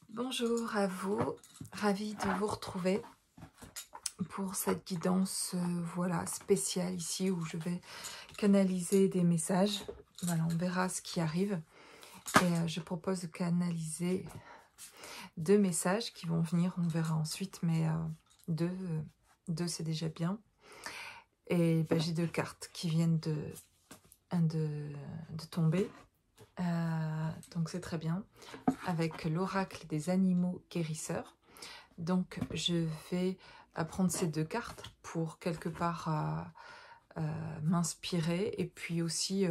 Bonjour à vous, ravie de vous retrouver pour cette guidance voilà, spéciale ici où je vais canaliser des messages. Voilà, on verra ce qui arrive. Et je propose de canaliser 2 messages qui vont venir, on verra ensuite, mais deux c'est déjà bien. Et ben, j'ai 2 cartes qui viennent de tomber. Donc c'est très bien, avec l'oracle des animaux guérisseurs. Donc je vais prendre ces 2 cartes pour quelque part m'inspirer et puis aussi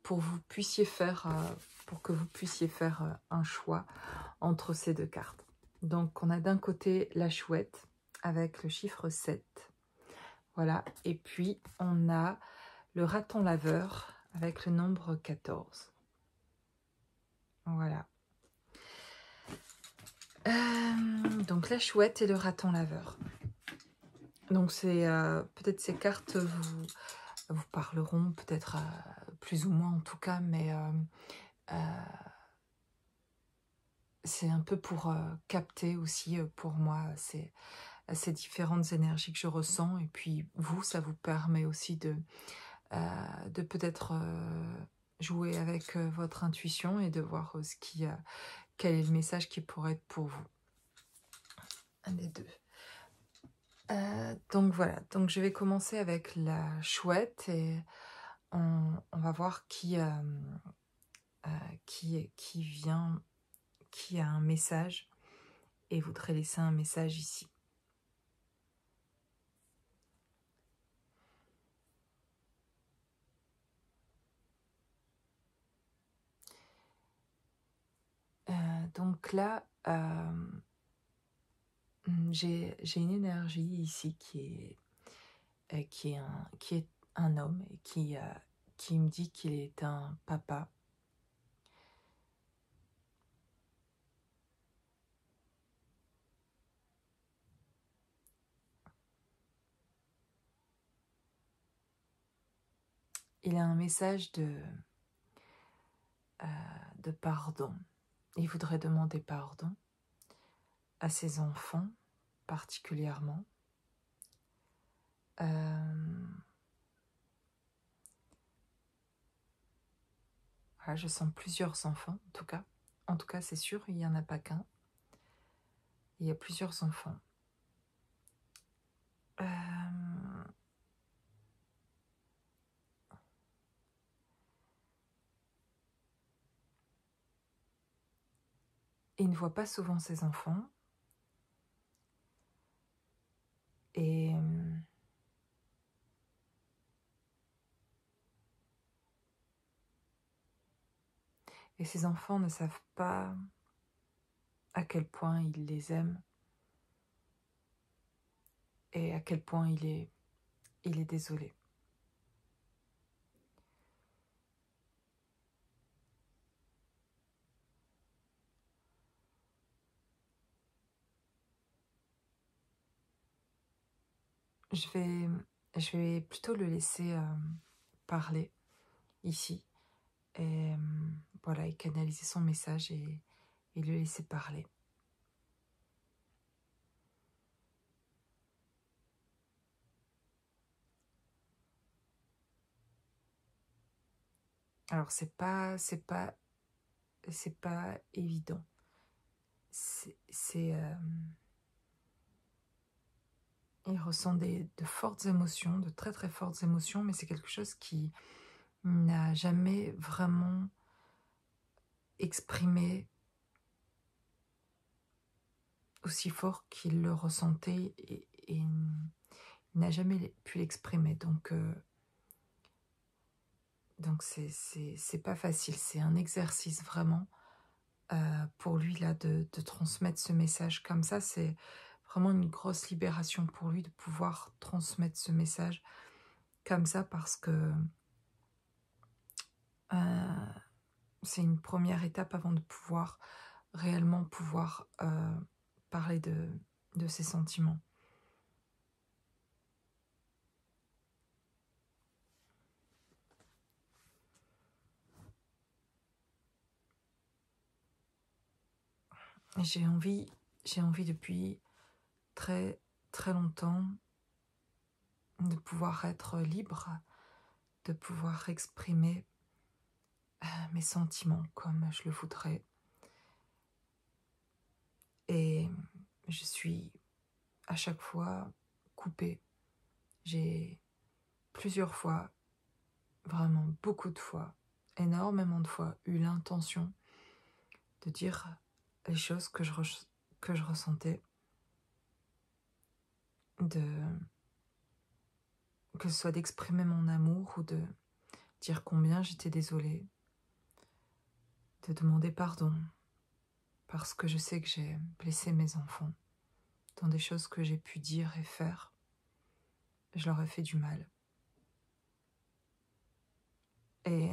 pour que vous puissiez faire un choix entre ces 2 cartes. Donc on a d'un côté la chouette avec le chiffre 7. Voilà, et puis on a le raton laveur avec le nombre 14. Voilà. Donc la chouette et le raton laveur. Donc c'est peut-être ces cartes vous parleront, peut-être plus ou moins en tout cas, mais c'est un peu pour capter aussi pour moi ces différentes énergies que je ressens. Et puis vous, ça vous permet aussi de peut-être jouer avec votre intuition et de voir quel est le message qui pourrait être pour vous. Un des deux. Donc voilà, donc je vais commencer avec la chouette et on va voir qui vient, qui a un message et voudrait laisser un message ici. Donc là, j'ai une énergie ici qui est un homme et qui me dit qu'il est un papa. Il a un message de pardon. Il voudrait demander pardon à ses enfants particulièrement. Voilà, je sens plusieurs enfants, en tout cas. En tout cas, c'est sûr, il n'y en a pas qu'un. Il y a plusieurs enfants. Il ne voit pas souvent ses enfants. Et ses enfants ne savent pas à quel point il les aime et à quel point il est désolé. Je vais plutôt le laisser parler ici et voilà, et canaliser son message et le laisser parler. Alors c'est pas évident. Il ressent de fortes émotions, de très très fortes émotions, mais c'est quelque chose qui n'a jamais vraiment exprimé aussi fort qu'il le ressentait et il n'a jamais pu l'exprimer. Donc c'est pas facile, c'est un exercice vraiment pour lui là de transmettre ce message comme ça. C'est vraiment une grosse libération pour lui de pouvoir transmettre ce message comme ça parce que c'est une première étape avant de pouvoir réellement parler de ses sentiments. j'ai envie depuis très très longtemps de pouvoir être libre, de pouvoir exprimer mes sentiments comme je le voudrais. Et je suis à chaque fois coupée. J'ai plusieurs fois, vraiment beaucoup de fois, énormément de fois, eu l'intention de dire les choses que je ressentais, que ce soit d'exprimer mon amour ou de dire combien j'étais désolée, de demander pardon, parce que je sais que j'ai blessé mes enfants dans des choses que j'ai pu dire et faire. Je leur ai fait du mal. Et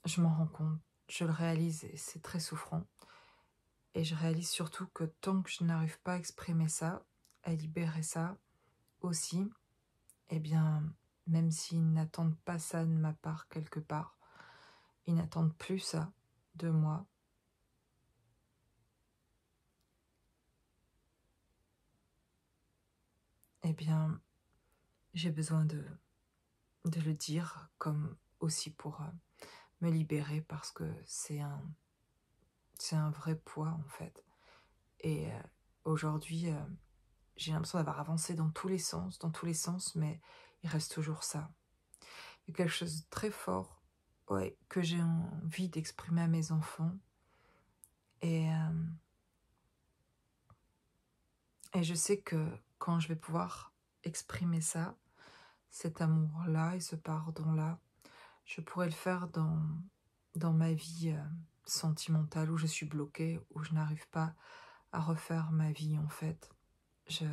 je m'en rends compte, je le réalise et c'est très souffrant. Et je réalise surtout que tant que je n'arrive pas à exprimer ça, à libérer ça aussi, eh bien, même s'ils n'attendent pas ça de ma part quelque part, ils n'attendent plus ça de moi. Eh bien, j'ai besoin de le dire, comme aussi pour me libérer, parce que c'est un vrai poids en fait. Et aujourd'hui, j'ai l'impression d'avoir avancé dans tous les sens, mais il reste toujours ça. Il y a quelque chose de très fort, ouais, que j'ai envie d'exprimer à mes enfants. Et je sais que quand je vais pouvoir exprimer ça, cet amour-là et ce pardon-là, je pourrais le faire dans ma vie sentimentale où je suis bloquée, où je n'arrive pas à refaire ma vie en fait. Je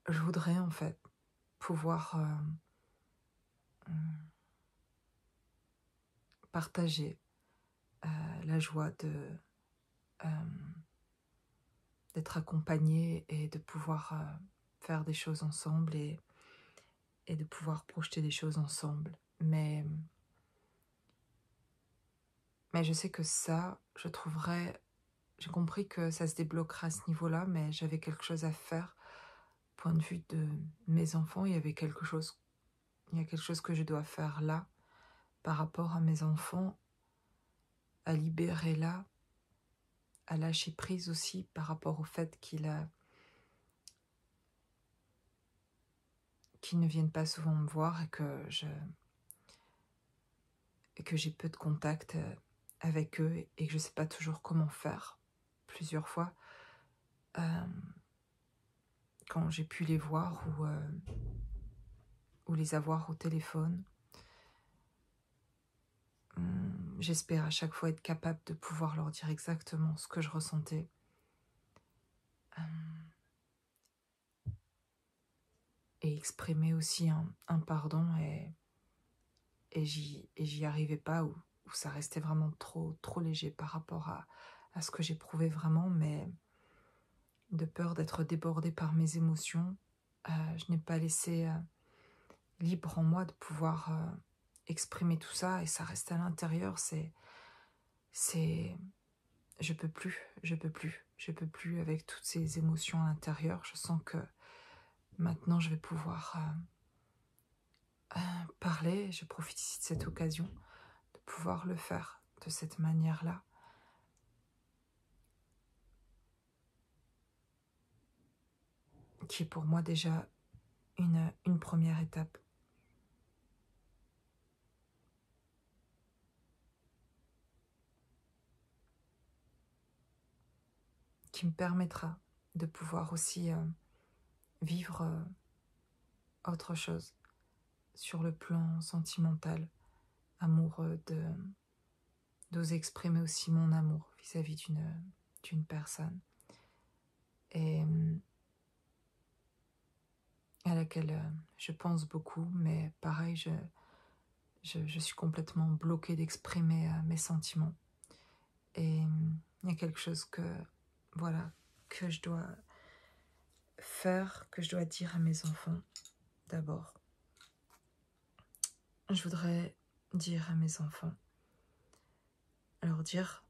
voudrais en fait pouvoir partager la joie euh, d'être accompagnée et de pouvoir faire des choses ensemble et de pouvoir projeter des choses ensemble. Mais je sais que ça, j'ai compris que ça se débloquera à ce niveau-là, mais j'avais quelque chose à faire. Point de vue de mes enfants, il y a quelque chose que je dois faire là, par rapport à mes enfants, à libérer là, à lâcher prise aussi par rapport au fait qu'ils ne viennent pas souvent me voir et que j'ai peu de contact avec eux et que je ne sais pas toujours comment faire. Plusieurs fois, quand j'ai pu les voir ou les avoir au téléphone, j'espère à chaque fois être capable de pouvoir leur dire exactement ce que je ressentais. Et exprimer aussi un pardon et j'y arrivais pas, ou ça restait vraiment trop léger par rapport à ce que j'éprouvais vraiment, mais de peur d'être débordée par mes émotions, je n'ai pas laissé libre en moi de pouvoir exprimer tout ça, et ça reste à l'intérieur. Je peux plus avec toutes ces émotions à l'intérieur. Je sens que maintenant je vais pouvoir parler. Je profite ici de cette occasion de pouvoir le faire de cette manière-là. Qui est pour moi déjà une première étape. Qui me permettra de pouvoir aussi vivre autre chose sur le plan sentimental, amoureux, d'oser exprimer aussi mon amour vis-à-vis d'une personne. Et à laquelle je pense beaucoup, mais pareil, je suis complètement bloquée d'exprimer mes sentiments. Et il y a quelque chose voilà, que je dois faire, que je dois dire à mes enfants d'abord. Je voudrais dire à mes enfants, leur dire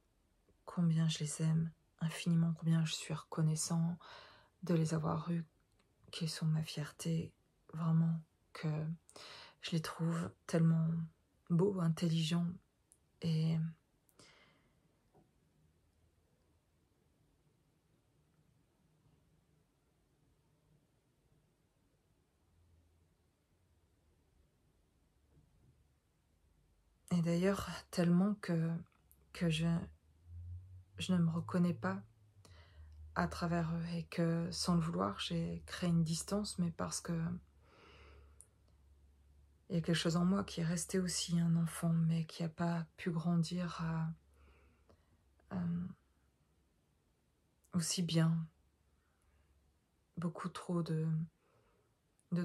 combien je les aime infiniment, combien je suis reconnaissant de les avoir eus, qu'ils sont ma fierté, vraiment, que je les trouve tellement beaux, intelligents et d'ailleurs tellement que je ne me reconnais pas à travers eux et que sans le vouloir j'ai créé une distance, mais parce que il y a quelque chose en moi qui est resté aussi un enfant mais qui n'a pas pu grandir aussi bien. Beaucoup trop de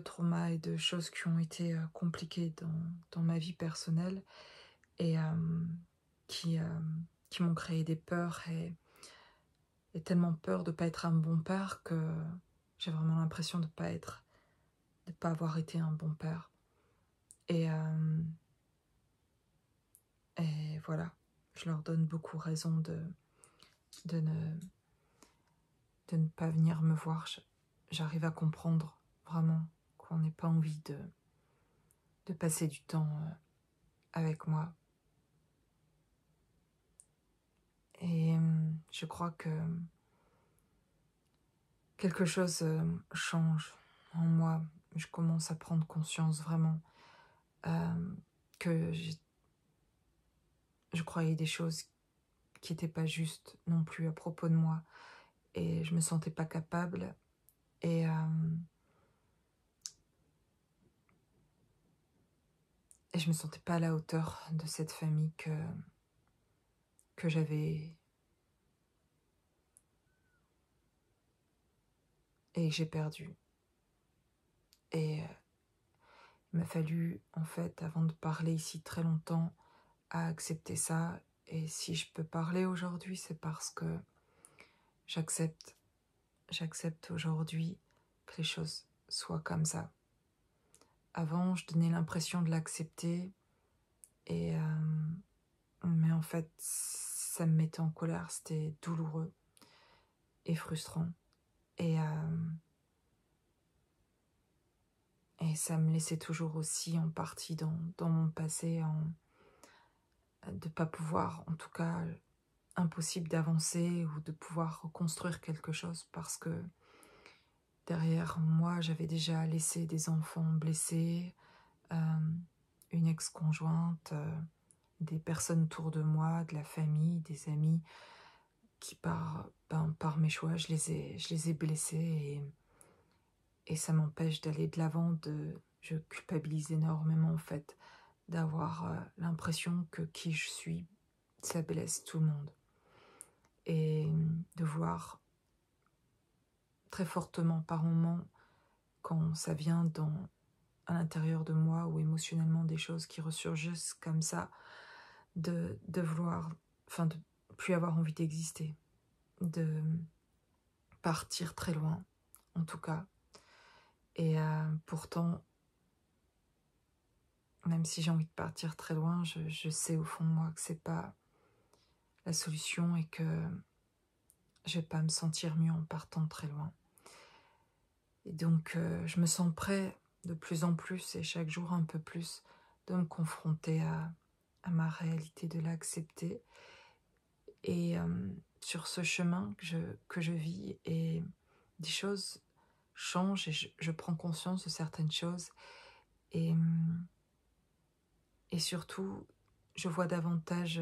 traumas et de choses qui ont été compliquées dans ma vie personnelle et qui, euh, qui m'ont créé des peurs et tellement peur de ne pas être un bon père que j'ai vraiment l'impression de pas avoir été un bon père. Et, euh, et voilà, je leur donne beaucoup raison de, ne, de ne pas venir me voir. J'arrive à comprendre vraiment qu'on n'ait pas envie de passer du temps avec moi. Et je crois que quelque chose change en moi. Je commence à prendre conscience vraiment que je croyais des choses qui n'étaient pas justes non plus à propos de moi. Et je me sentais pas capable. Et je me sentais pas à la hauteur de cette famille que j'avais et que j'ai perdue. Et il m'a fallu, en fait, avant de parler ici très longtemps, à accepter ça. Et si je peux parler aujourd'hui, c'est parce que j'accepte aujourd'hui que les choses soient comme ça. Avant, je donnais l'impression de l'accepter, et mais en fait, ça me mettait en colère, c'était douloureux et frustrant. Et ça me laissait toujours aussi en partie dans mon passé, de ne pas pouvoir, en tout cas, impossible d'avancer ou de pouvoir reconstruire quelque chose parce que derrière moi, j'avais déjà laissé des enfants blessés, une ex-conjointe, des personnes autour de moi, de la famille, des amis, qui par mes choix, je les ai blessés et ça m'empêche d'aller de l'avant. Je culpabilise énormément en fait d'avoir l'impression que qui je suis, ça blesse tout le monde. Et de voir très fortement par moments, quand ça vient à l'intérieur de moi ou émotionnellement des choses qui ressurgissent comme ça, de vouloir, enfin de plus avoir envie d'exister, de partir très loin en tout cas. Et pourtant, même si j'ai envie de partir très loin, je sais au fond de moi que c'est pas la solution et que je vais pas me sentir mieux en partant très loin. Et donc je me sens prêt de plus en plus et chaque jour un peu plus de me confronter à ma réalité, de l'accepter. Et sur ce chemin que je vis, et des choses changent et je prends conscience de certaines choses. Et, et surtout, je vois davantage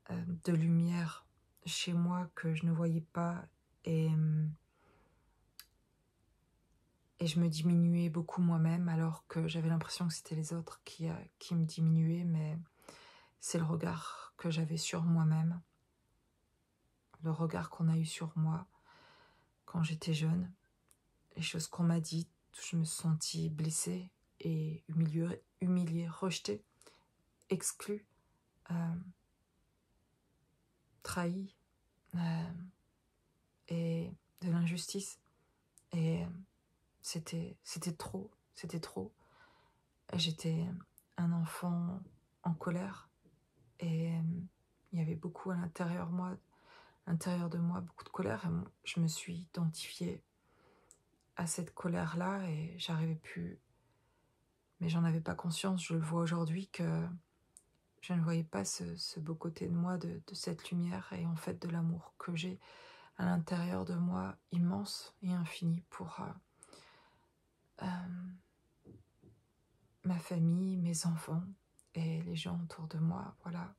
de lumière chez moi que je ne voyais pas. Et, et je me diminuais beaucoup moi-même alors que j'avais l'impression que c'était les autres qui me diminuaient, mais c'est le regard que j'avais sur moi-même, le regard qu'on a eu sur moi quand j'étais jeune, les choses qu'on m'a dites, je me suis sentie blessée et humiliée, rejetée, exclue, trahie, et de l'injustice. Et c'était trop. J'étais un enfant en colère. Et il y avait beaucoup à l'intérieur de moi, beaucoup de colère. Et je me suis identifiée à cette colère-là et j'arrivais plus... Mais j'en avais pas conscience, je le vois aujourd'hui que je ne voyais pas ce beau côté de moi, de cette lumière et en fait de l'amour que j'ai à l'intérieur de moi, immense et infini pour ma famille, mes enfants et les gens autour de moi, voilà,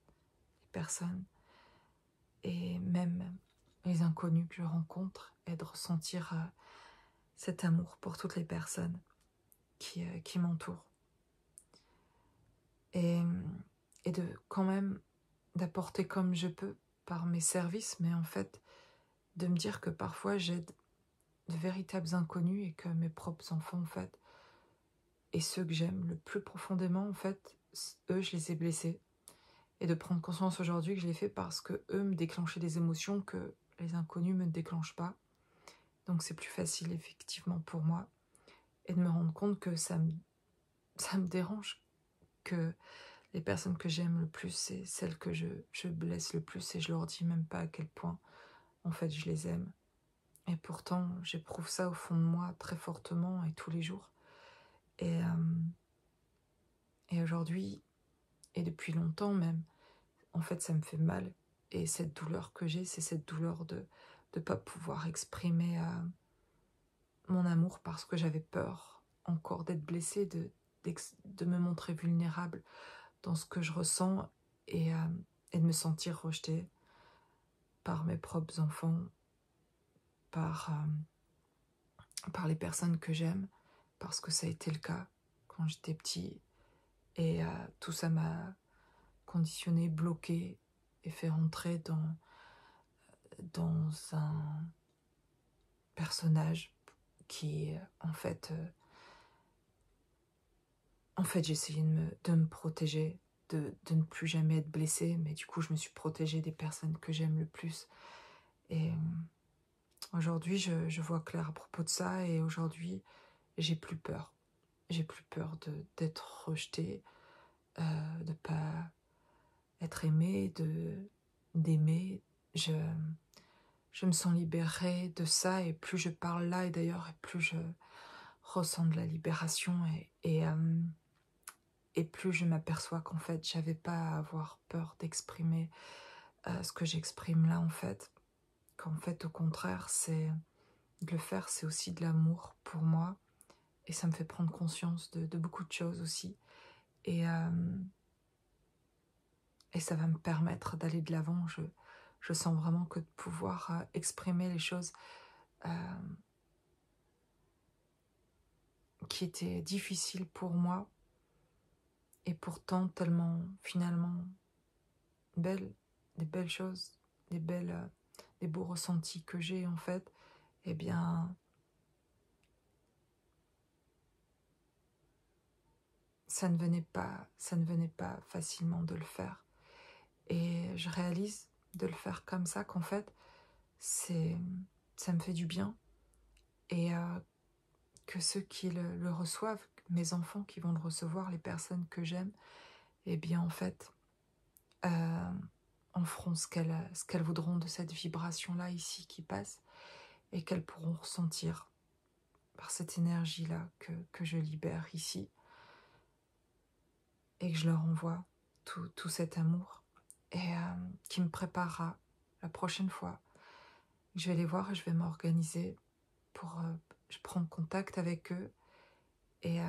les personnes et même les inconnus que je rencontre et de ressentir cet amour pour toutes les personnes qui m'entourent. Et de quand même d'apporter comme je peux par mes services, mais en fait de me dire que parfois j'aide de véritables inconnus et que mes propres enfants en fait, et ceux que j'aime le plus profondément en fait, eux je les ai blessés. Et de prendre conscience aujourd'hui que je l'ai fait parce que eux me déclenchaient des émotions que les inconnus me déclenchent pas. Donc c'est plus facile effectivement pour moi. Et de me rendre compte que ça me dérange que les personnes que j'aime le plus, c'est celles que je blesse le plus et je leur dis même pas à quel point, en fait, je les aime. Et pourtant, j'éprouve ça au fond de moi très fortement et tous les jours. Et aujourd'hui, et depuis longtemps même, en fait, ça me fait mal. Et cette douleur que j'ai, c'est cette douleur de ne pas pouvoir exprimer mon amour parce que j'avais peur encore d'être blessée, de me montrer vulnérable dans ce que je ressens et de me sentir rejetée par mes propres enfants, par les personnes que j'aime, parce que ça a été le cas quand j'étais petit. Et tout ça m'a conditionné, bloqué et fait rentrer dans un personnage qui, en fait j'essayais de me protéger, de ne plus jamais être blessée, mais du coup je me suis protégée des personnes que j'aime le plus. Et aujourd'hui je vois clair à propos de ça, et aujourd'hui j'ai plus peur. J'ai plus peur d'être rejetée, de pas être aimée, d'aimer. Je me sens libérée de ça, et plus je parle là, et d'ailleurs plus je ressens de la libération, et plus je m'aperçois qu'en fait j'avais pas à avoir peur d'exprimer ce que j'exprime là en fait. Qu'en fait au contraire, c'est de le faire, c'est aussi de l'amour pour moi, et ça me fait prendre conscience de beaucoup de choses aussi, et ça va me permettre d'aller de l'avant. Je sens vraiment que de pouvoir exprimer les choses qui étaient difficiles pour moi, et pourtant tellement finalement belles, des belles choses, des beaux ressentis que j'ai en fait, eh bien ça ne venait pas facilement de le faire. Et je réalise de le faire comme ça qu'en fait ça me fait du bien, et que ceux qui le reçoivent, mes enfants qui vont le recevoir, les personnes que j'aime, eh bien en fait en feront ce qu'elles voudront de cette vibration-là ici qui passe, et qu'elles pourront ressentir par cette énergie-là que je libère ici, et que je leur envoie tout cet amour, et qui me préparera la prochaine fois. Je vais les voir et je vais m'organiser pour je prends contact avec eux, et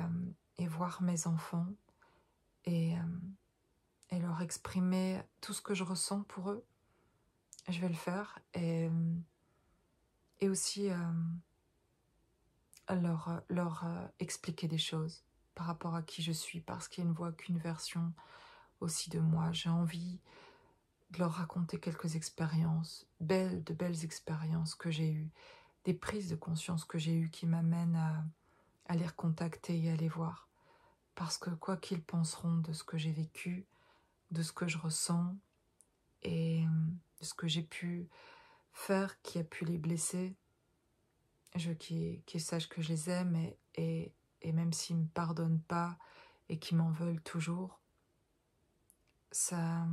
voir mes enfants, et leur exprimer tout ce que je ressens pour eux. Je vais le faire, et aussi leur expliquer des choses par rapport à qui je suis, parce qu'ils ne voient qu'une version aussi de moi. J'ai envie de leur raconter quelques expériences, de belles expériences que j'ai eues, des prises de conscience que j'ai eues qui m'amènent à les recontacter et à les voir. Parce que quoi qu'ils penseront de ce que j'ai vécu, de ce que je ressens, et de ce que j'ai pu faire qui a pu les blesser, je veux qu'ils sachent que je les aime, et même s'ils ne me pardonnent pas et qu'ils m'en veulent toujours, ça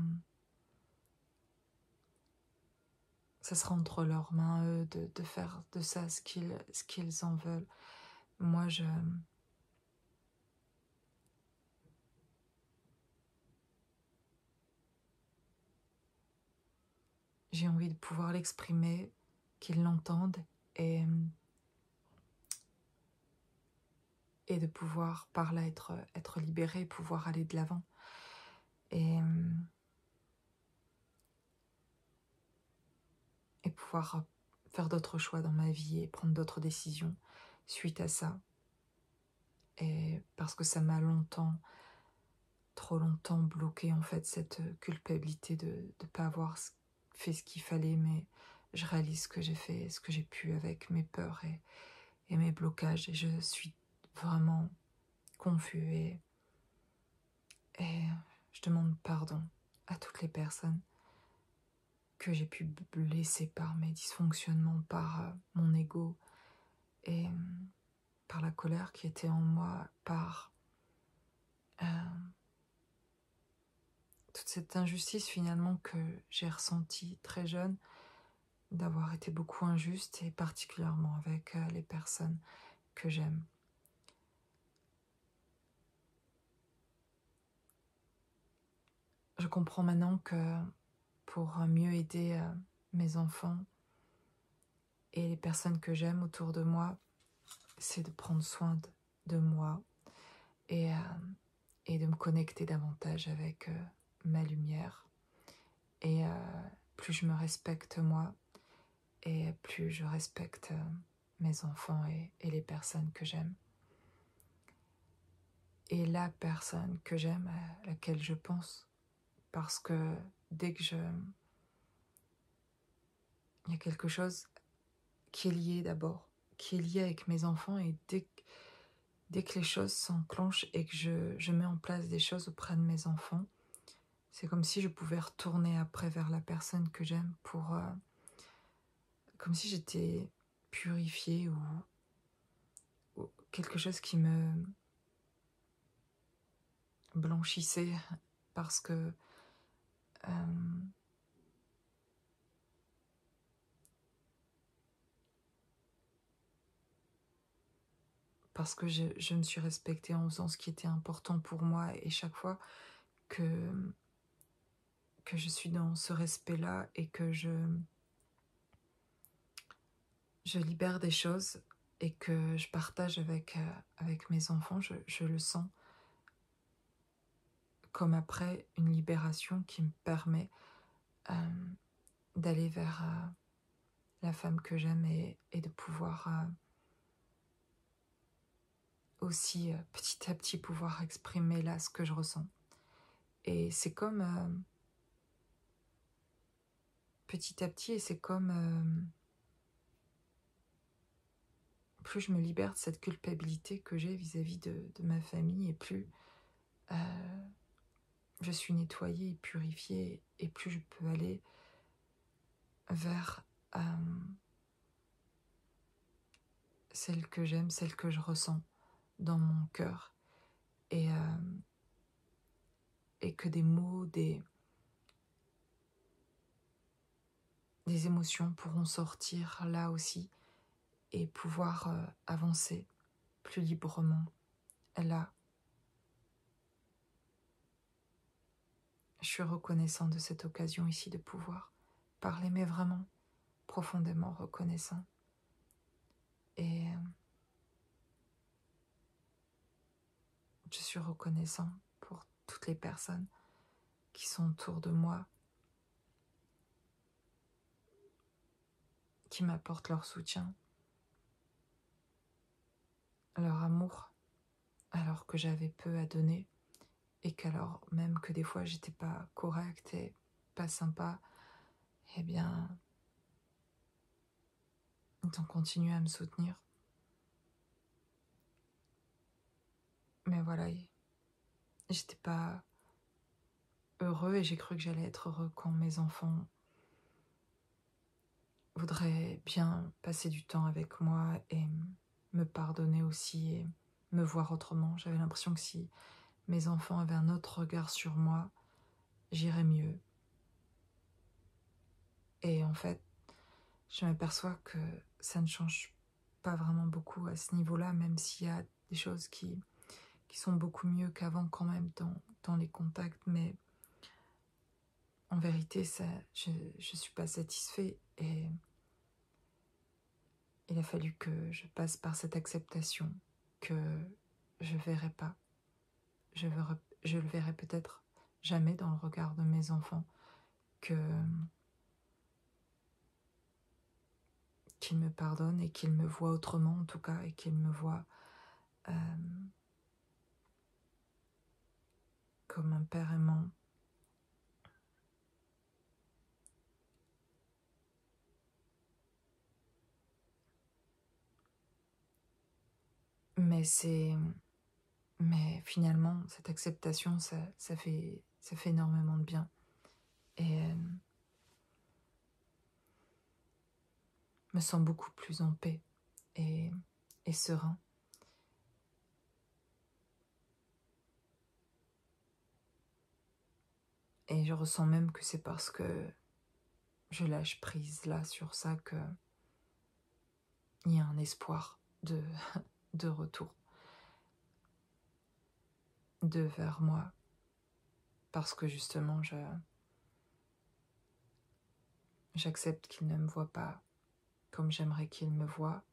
sera entre leurs mains, eux, de faire de ça ce qu'ils en veulent. Moi, j'ai envie de pouvoir l'exprimer, qu'ils l'entendent, et, et de pouvoir par là être libéré, pouvoir aller de l'avant. Et pouvoir faire d'autres choix dans ma vie et prendre d'autres décisions suite à ça. Et parce que ça m'a longtemps, trop longtemps bloqué en fait, cette culpabilité de ne pas avoir fait ce qu'il fallait, mais je réalise que j'ai fait ce que j'ai pu avec mes peurs et mes blocages, et je suis vraiment confus, et je demande pardon à toutes les personnes que j'ai pu blesser par mes dysfonctionnements, par mon ego, et par la colère qui était en moi, par toute cette injustice finalement que j'ai ressentie très jeune, d'avoir été beaucoup injuste, et particulièrement avec les personnes que j'aime. Je comprends maintenant que pour mieux aider mes enfants et les personnes que j'aime autour de moi, c'est de prendre soin de moi, et de me connecter davantage avec ma lumière. Et plus je me respecte moi, et plus je respecte mes enfants et les personnes que j'aime. Et la personne que j'aime, à laquelle je pense, parce que dès que il y a quelque chose qui est lié d'abord, qui est lié avec mes enfants, et dès que les choses s'enclenchent et que je mets en place des choses auprès de mes enfants, c'est comme si je pouvais retourner après vers la personne que j'aime, pour comme si j'étais purifiée, ou quelque chose qui me blanchissait, parce que je me suis respectée en faisant ce qui était important pour moi, et chaque fois que je suis dans ce respect-là, et que je libère des choses, et que je partage avec mes enfants, je le sens comme après une libération qui me permet d'aller vers la femme que j'aime, et de pouvoir aussi petit à petit pouvoir exprimer là ce que je ressens. Et c'est comme petit à petit, et c'est comme plus je me libère de cette culpabilité que j'ai vis-à-vis de ma famille, et plus je suis nettoyée et purifiée, et plus je peux aller vers celle que j'aime, celle que je ressens dans mon cœur, et que des mots, des émotions pourront sortir là aussi, et pouvoir avancer plus librement là. Je suis reconnaissant de cette occasion ici de pouvoir parler, mais vraiment profondément reconnaissant. Et je suis reconnaissant pour toutes les personnes qui sont autour de moi, qui m'apportent leur soutien, leur amour, alors que j'avais peu à donner, et qu'alors même que des fois j'étais pas correcte et pas sympa, eh bien, ils ont continué à me soutenir. Mais voilà, j'étais pas heureux, et j'ai cru que j'allais être heureux quand mes enfants voudraient bien passer du temps avec moi, et me pardonner aussi, et me voir autrement. J'avais l'impression que si mes enfants avaient un autre regard sur moi, j'irai mieux. Et en fait, je m'aperçois que ça ne change pas vraiment beaucoup à ce niveau-là, même s'il y a des choses qui sont beaucoup mieux qu'avant quand même dans les contacts. Mais en vérité, ça, je ne suis pas satisfait et il a fallu que je passe par cette acceptation que je verrai pas. Je le verrai peut-être jamais dans le regard de mes enfants, que qu'ils me pardonnent et qu'ils me voient autrement en tout cas, et qu'ils me voient comme un père aimant. Mais finalement, cette acceptation, ça fait énormément de bien. Et me sens beaucoup plus en paix et serein. Et je ressens même que c'est parce que je lâche prise là sur ça que il y a un espoir de retour vers moi. Parce que justement, j'accepte qu'il ne me voit pas comme j'aimerais qu'il me voie.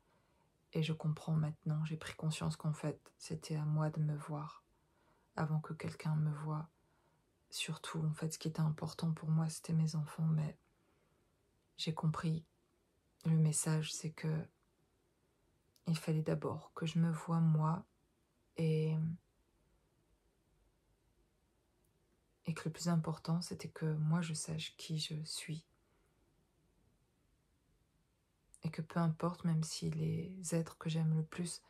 Et je comprends maintenant, j'ai pris conscience qu'en fait, c'était à moi de me voir avant que quelqu'un me voie. Surtout, en fait, ce qui était important pour moi, c'était mes enfants, mais j'ai compris le message, c'est que il fallait d'abord que je me voie moi et que le plus important, c'était que moi, je sache qui je suis. Et que peu importe, même si les êtres que j'aime le plus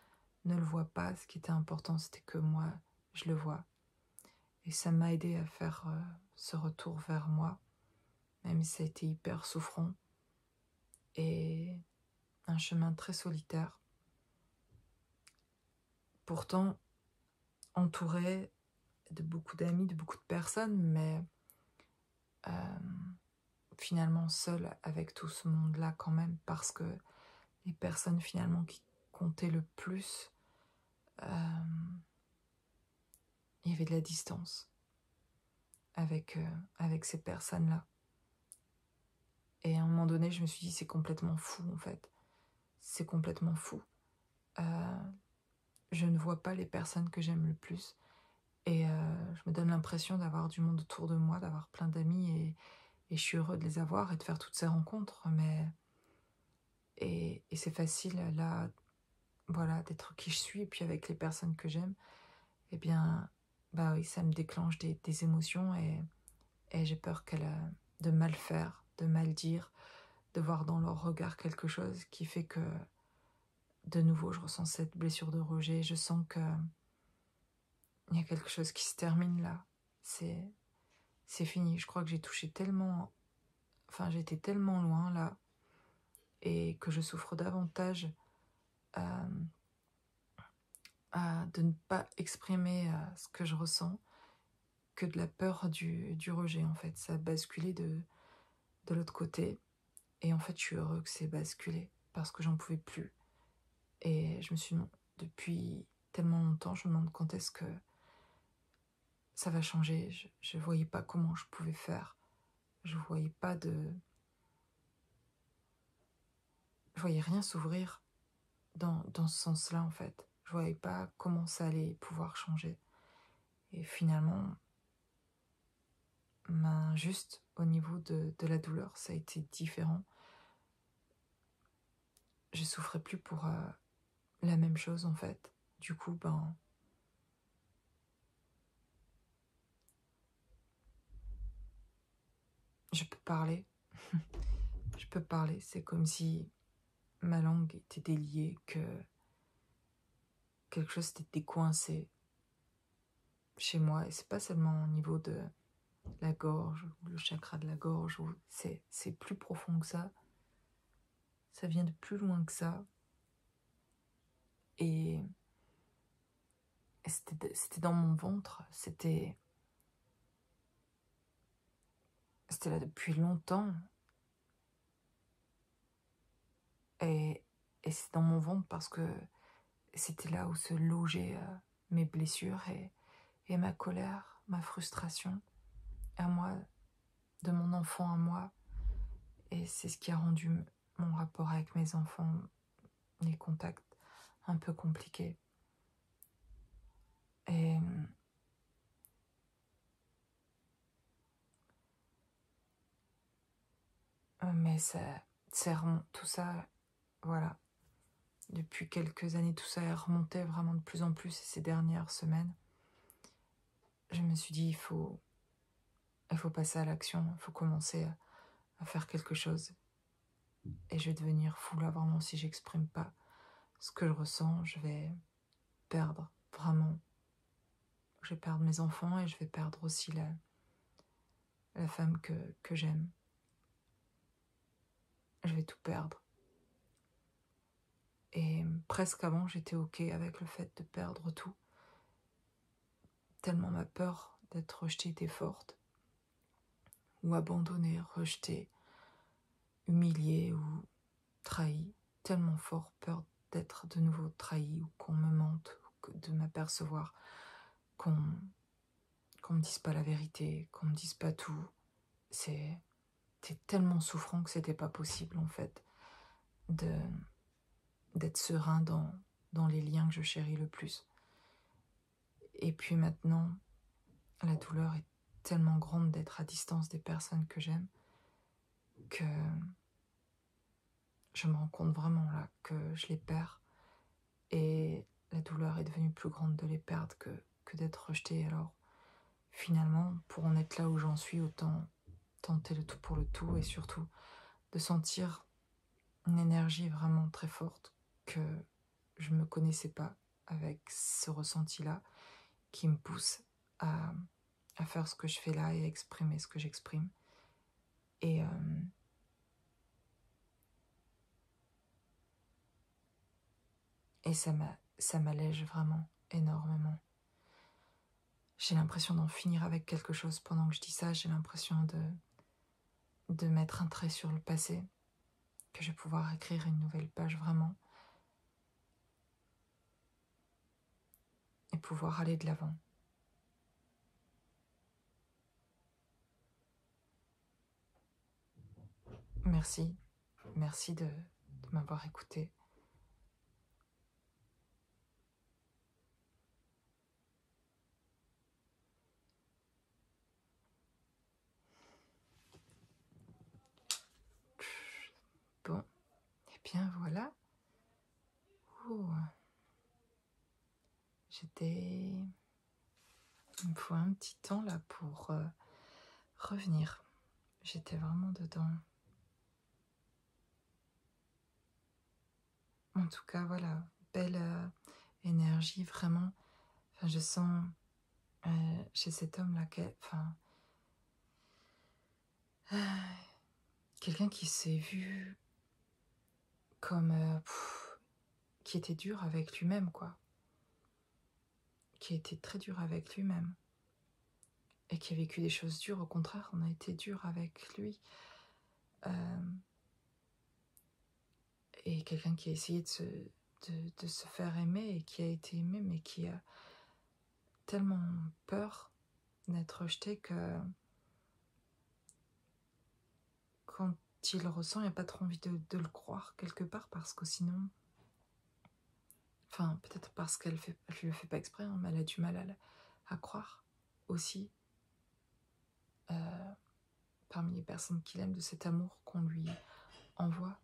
ne le voient pas, ce qui était important, c'était que moi, je le vois. Et ça m'a aidé à faire ce retour vers moi, même si ça a été hyper souffrant et un chemin très solitaire. Pourtant, entouré de beaucoup d'amis, de beaucoup de personnes, mais finalement seule avec tout ce monde-là quand même, parce que les personnes finalement qui comptaient le plus, il y avait de la distance avec ces personnes-là. Et à un moment donné, je me suis dit, c'est complètement fou en fait. C'est complètement fou. Je ne vois pas les personnes que j'aime le plus. Et je me donne l'impression d'avoir du monde autour de moi, d'avoir plein d'amis, et je suis heureux de les avoir et de faire toutes ces rencontres. Et c'est facile là, voilà, d'être qui je suis. Et puis avec les personnes que j'aime, eh bien, bah oui, ça me déclenche des émotions et j'ai peur de mal faire, de mal dire, de voir dans leur regard quelque chose qui fait que de nouveau je ressens cette blessure de rejet. Je sens que il y a quelque chose qui se termine là. C'est fini. Je crois que j'ai touché tellement, enfin j'ai été tellement loin là, et que je souffre davantage de ne pas exprimer ce que je ressens que de la peur du rejet. En fait, ça a basculé de l'autre côté. Et en fait, je suis heureux que c'est basculé parce que j'en pouvais plus. Et je me suis, depuis tellement longtemps, je me demande quand est-ce que ça va changer. Je voyais pas comment je pouvais faire. Je voyais pas je voyais rien s'ouvrir dans ce sens-là, en fait. Je voyais pas comment ça allait pouvoir changer. Et finalement, juste au niveau de la douleur, ça a été différent. Je souffrais plus pour la même chose, en fait. Du coup, je peux parler. Je peux parler. C'est comme si ma langue était déliée, que quelque chose était décoincé chez moi. Et c'est pas seulement au niveau de la gorge ou le chakra de la gorge. C'est plus profond que ça. Ça vient de plus loin que ça. Et c'était dans mon ventre. C'était c'était là depuis longtemps. Et c'est dans mon ventre parce que c'était là où se logeaient mes blessures et ma colère, ma frustration, à moi, de mon enfant à moi. Et c'est ce qui a rendu mon rapport avec mes enfants, les contacts, un peu compliqués. Et mais tout ça, voilà. Depuis quelques années, tout ça remontait vraiment de plus en plus. Et ces dernières semaines, je me suis dit, il faut passer à l'action, il faut commencer à faire quelque chose. Et je vais devenir fou là, vraiment, si j'exprime pas ce que je ressens, je vais perdre, vraiment. Je vais perdre mes enfants et je vais perdre aussi la femme que j'aime. Je vais tout perdre. Et presque avant, j'étais ok avec le fait de perdre tout. Tellement ma peur d'être rejetée était forte. Ou abandonnée, rejetée, humiliée ou trahie. Tellement fort, peur d'être de nouveau trahie ou qu'on me mente, ou de m'apercevoir qu'on me dise pas la vérité, qu'on me dise pas tout. C'était tellement souffrant que c'était pas possible en fait d'être serein dans les liens que je chéris le plus. Et puis maintenant, la douleur est tellement grande d'être à distance des personnes que j'aime que je me rends compte vraiment là que je les perds et la douleur est devenue plus grande de les perdre que d'être rejetée. Alors finalement, pour en être là où j'en suis, autant tenter le tout pour le tout et surtout de sentir une énergie vraiment très forte que je ne me connaissais pas avec ce ressenti-là qui me pousse à faire ce que je fais là et à exprimer ce que j'exprime. Et ça m'allège vraiment énormément. J'ai l'impression d'en finir avec quelque chose pendant que je dis ça. J'ai l'impression de mettre un trait sur le passé, que je vais pouvoir écrire une nouvelle page vraiment et pouvoir aller de l'avant. Merci de m'avoir écouté. Bon, et bien voilà. Il me faut un petit temps là pour revenir. J'étais vraiment dedans. En tout cas, voilà, belle énergie, vraiment. Enfin, je sens chez cet homme-là, quelqu'un qui s'est vu comme qui était dur avec lui-même, quoi. Qui a été très dur avec lui-même. Et qui a vécu des choses dures, au contraire, on a été dur avec lui. Et quelqu'un qui a essayé de se faire aimer et qui a été aimé, mais qui a tellement peur d'être rejeté que quand il le ressent, il n'y a pas trop envie de le croire quelque part, parce que sinon, enfin peut-être parce qu'elle le fait pas exprès, hein, mais elle a du mal à croire aussi parmi les personnes qu'il aime, de cet amour qu'on lui envoie,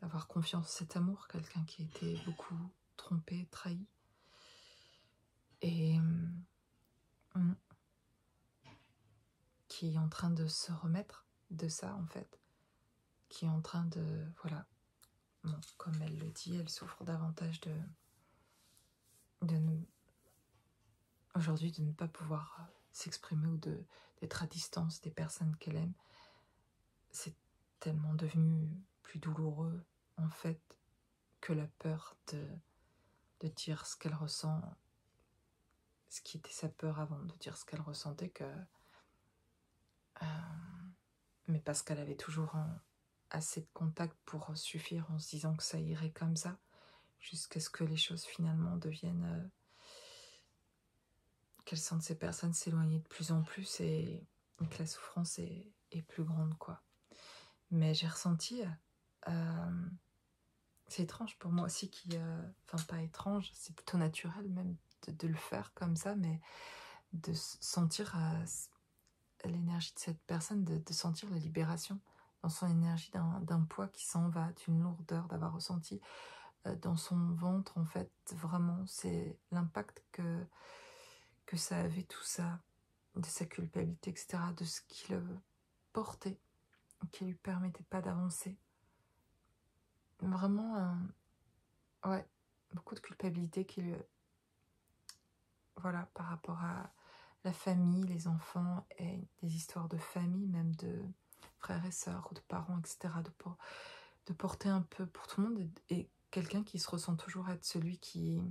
d'avoir confiance en cet amour, quelqu'un qui a été beaucoup trompé, trahi. Et qui est en train de se remettre de ça, en fait. Qui est en train de... Voilà. Bon, comme elle le dit, elle souffre davantage aujourd'hui de ne pas pouvoir s'exprimer ou d'être à distance des personnes qu'elle aime. C'est tellement devenu plus douloureux, en fait, que la peur de dire ce qu'elle ressent, ce qui était sa peur avant de dire ce qu'elle ressentait, que mais parce qu'elle avait toujours assez de contact pour suffire en se disant que ça irait comme ça, jusqu'à ce que les choses finalement deviennent... qu'elle sente ces personnes s'éloigner de plus en plus et que la souffrance est plus grande, quoi. Mais j'ai ressenti... c'est étrange pour moi aussi qui... Enfin, pas étrange, c'est plutôt naturel même de le faire comme ça, mais de sentir l'énergie de cette personne, de sentir la libération dans son énergie d'un poids qui s'en va, d'une lourdeur, d'avoir ressenti dans son ventre, en fait, vraiment, c'est l'impact que ça avait, tout ça, de sa culpabilité, etc., de ce qui le portait, qui lui permettait pas d'avancer. Vraiment, ouais, beaucoup de culpabilité qui lui... Voilà, par rapport à la famille, les enfants, et des histoires de famille, même de frères et sœurs, ou de parents, etc., de porter un peu pour tout le monde, et quelqu'un qui se ressent toujours être celui qui...